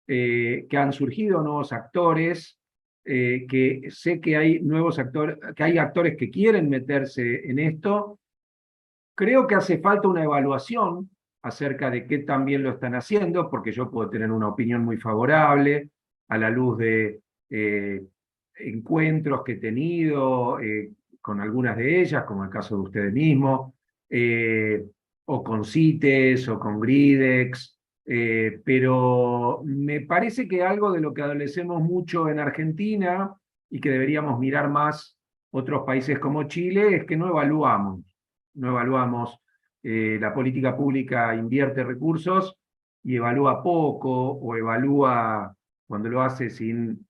que han surgido nuevos actores, que sé que hay nuevos actores, que hay actores que quieren meterse en esto. Creo que hace falta una evaluación acerca de qué tan bien lo están haciendo, porque yo puedo tener una opinión muy favorable a la luz de encuentros que he tenido con algunas de ellas, como el caso de ustedes mismos, o con CITES, o con GRIDEX, pero me parece que algo de lo que adolecemos mucho en Argentina y que deberíamos mirar más otros países como Chile es que no evaluamos. La política pública invierte recursos y evalúa poco, o evalúa cuando lo hace sin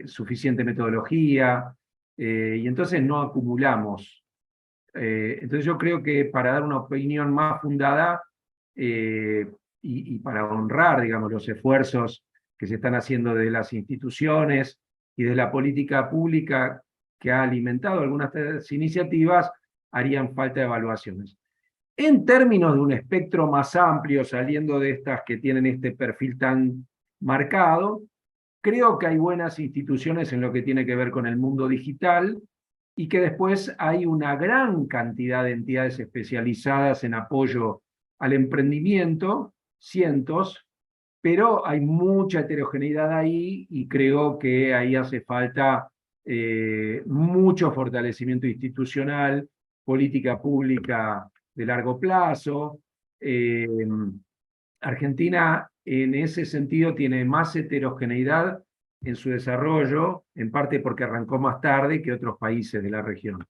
suficiente metodología, y entonces no acumulamos. Entonces yo creo que para dar una opinión más fundada y para honrar, digamos, los esfuerzos que se están haciendo de las instituciones y de la política pública que ha alimentado algunas de estas iniciativas, harían falta evaluaciones. En términos de un espectro más amplio, saliendo de estas que tienen este perfil tan marcado, creo que hay buenas instituciones en lo que tiene que ver con el mundo digital, y que después hay una gran cantidad de entidades especializadas en apoyo al emprendimiento, cientos, pero hay mucha heterogeneidad ahí, y creo que ahí hace falta mucho fortalecimiento institucional, política pública de largo plazo. Argentina en ese sentido tiene más heterogeneidad en su desarrollo, en parte porque arrancó más tarde que otros países de la región.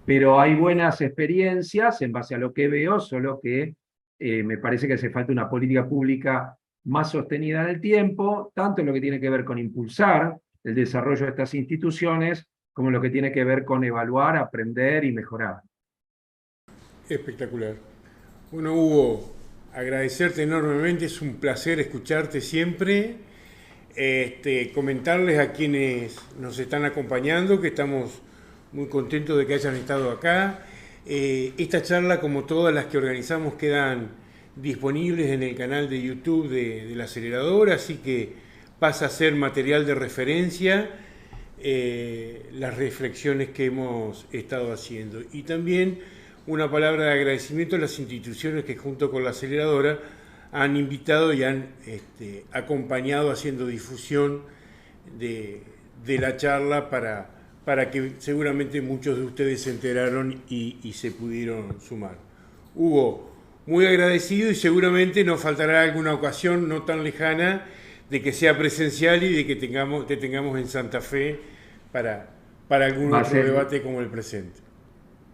Pero hay buenas experiencias en base a lo que veo, solo que me parece que hace falta una política pública más sostenida en el tiempo, tanto en lo que tiene que ver con impulsar el desarrollo de estas instituciones, como en lo que tiene que ver con evaluar, aprender y mejorar. Espectacular. Bueno, Hugo, agradecerte enormemente, es un placer escucharte siempre. Comentarles a quienes nos están acompañando que estamos muy contentos de que hayan estado acá. Esta charla, como todas las que organizamos, quedan disponibles en el canal de YouTube de la aceleradora, así que pasa a ser material de referencia las reflexiones que hemos estado haciendo. Y también una palabra de agradecimiento a las instituciones que junto con la aceleradora han invitado y han acompañado haciendo difusión de la charla para para que seguramente muchos de ustedes se enteraron y se pudieron sumar. Hugo, muy agradecido y seguramente nos faltará alguna ocasión no tan lejana de que sea presencial y de que te tengamos en Santa Fe para algún otro debate como el presente.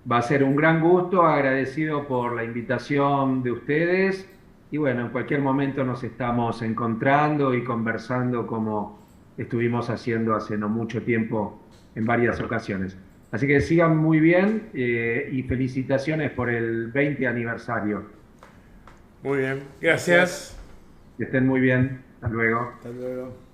Va a ser un gran gusto, agradecido por la invitación de ustedes y bueno, en cualquier momento nos estamos encontrando y conversando como estuvimos haciendo hace no mucho tiempo en varias ocasiones. Así que sigan muy bien y felicitaciones por el 20 aniversario. Muy bien, gracias. Que estén muy bien. Hasta luego. Hasta luego.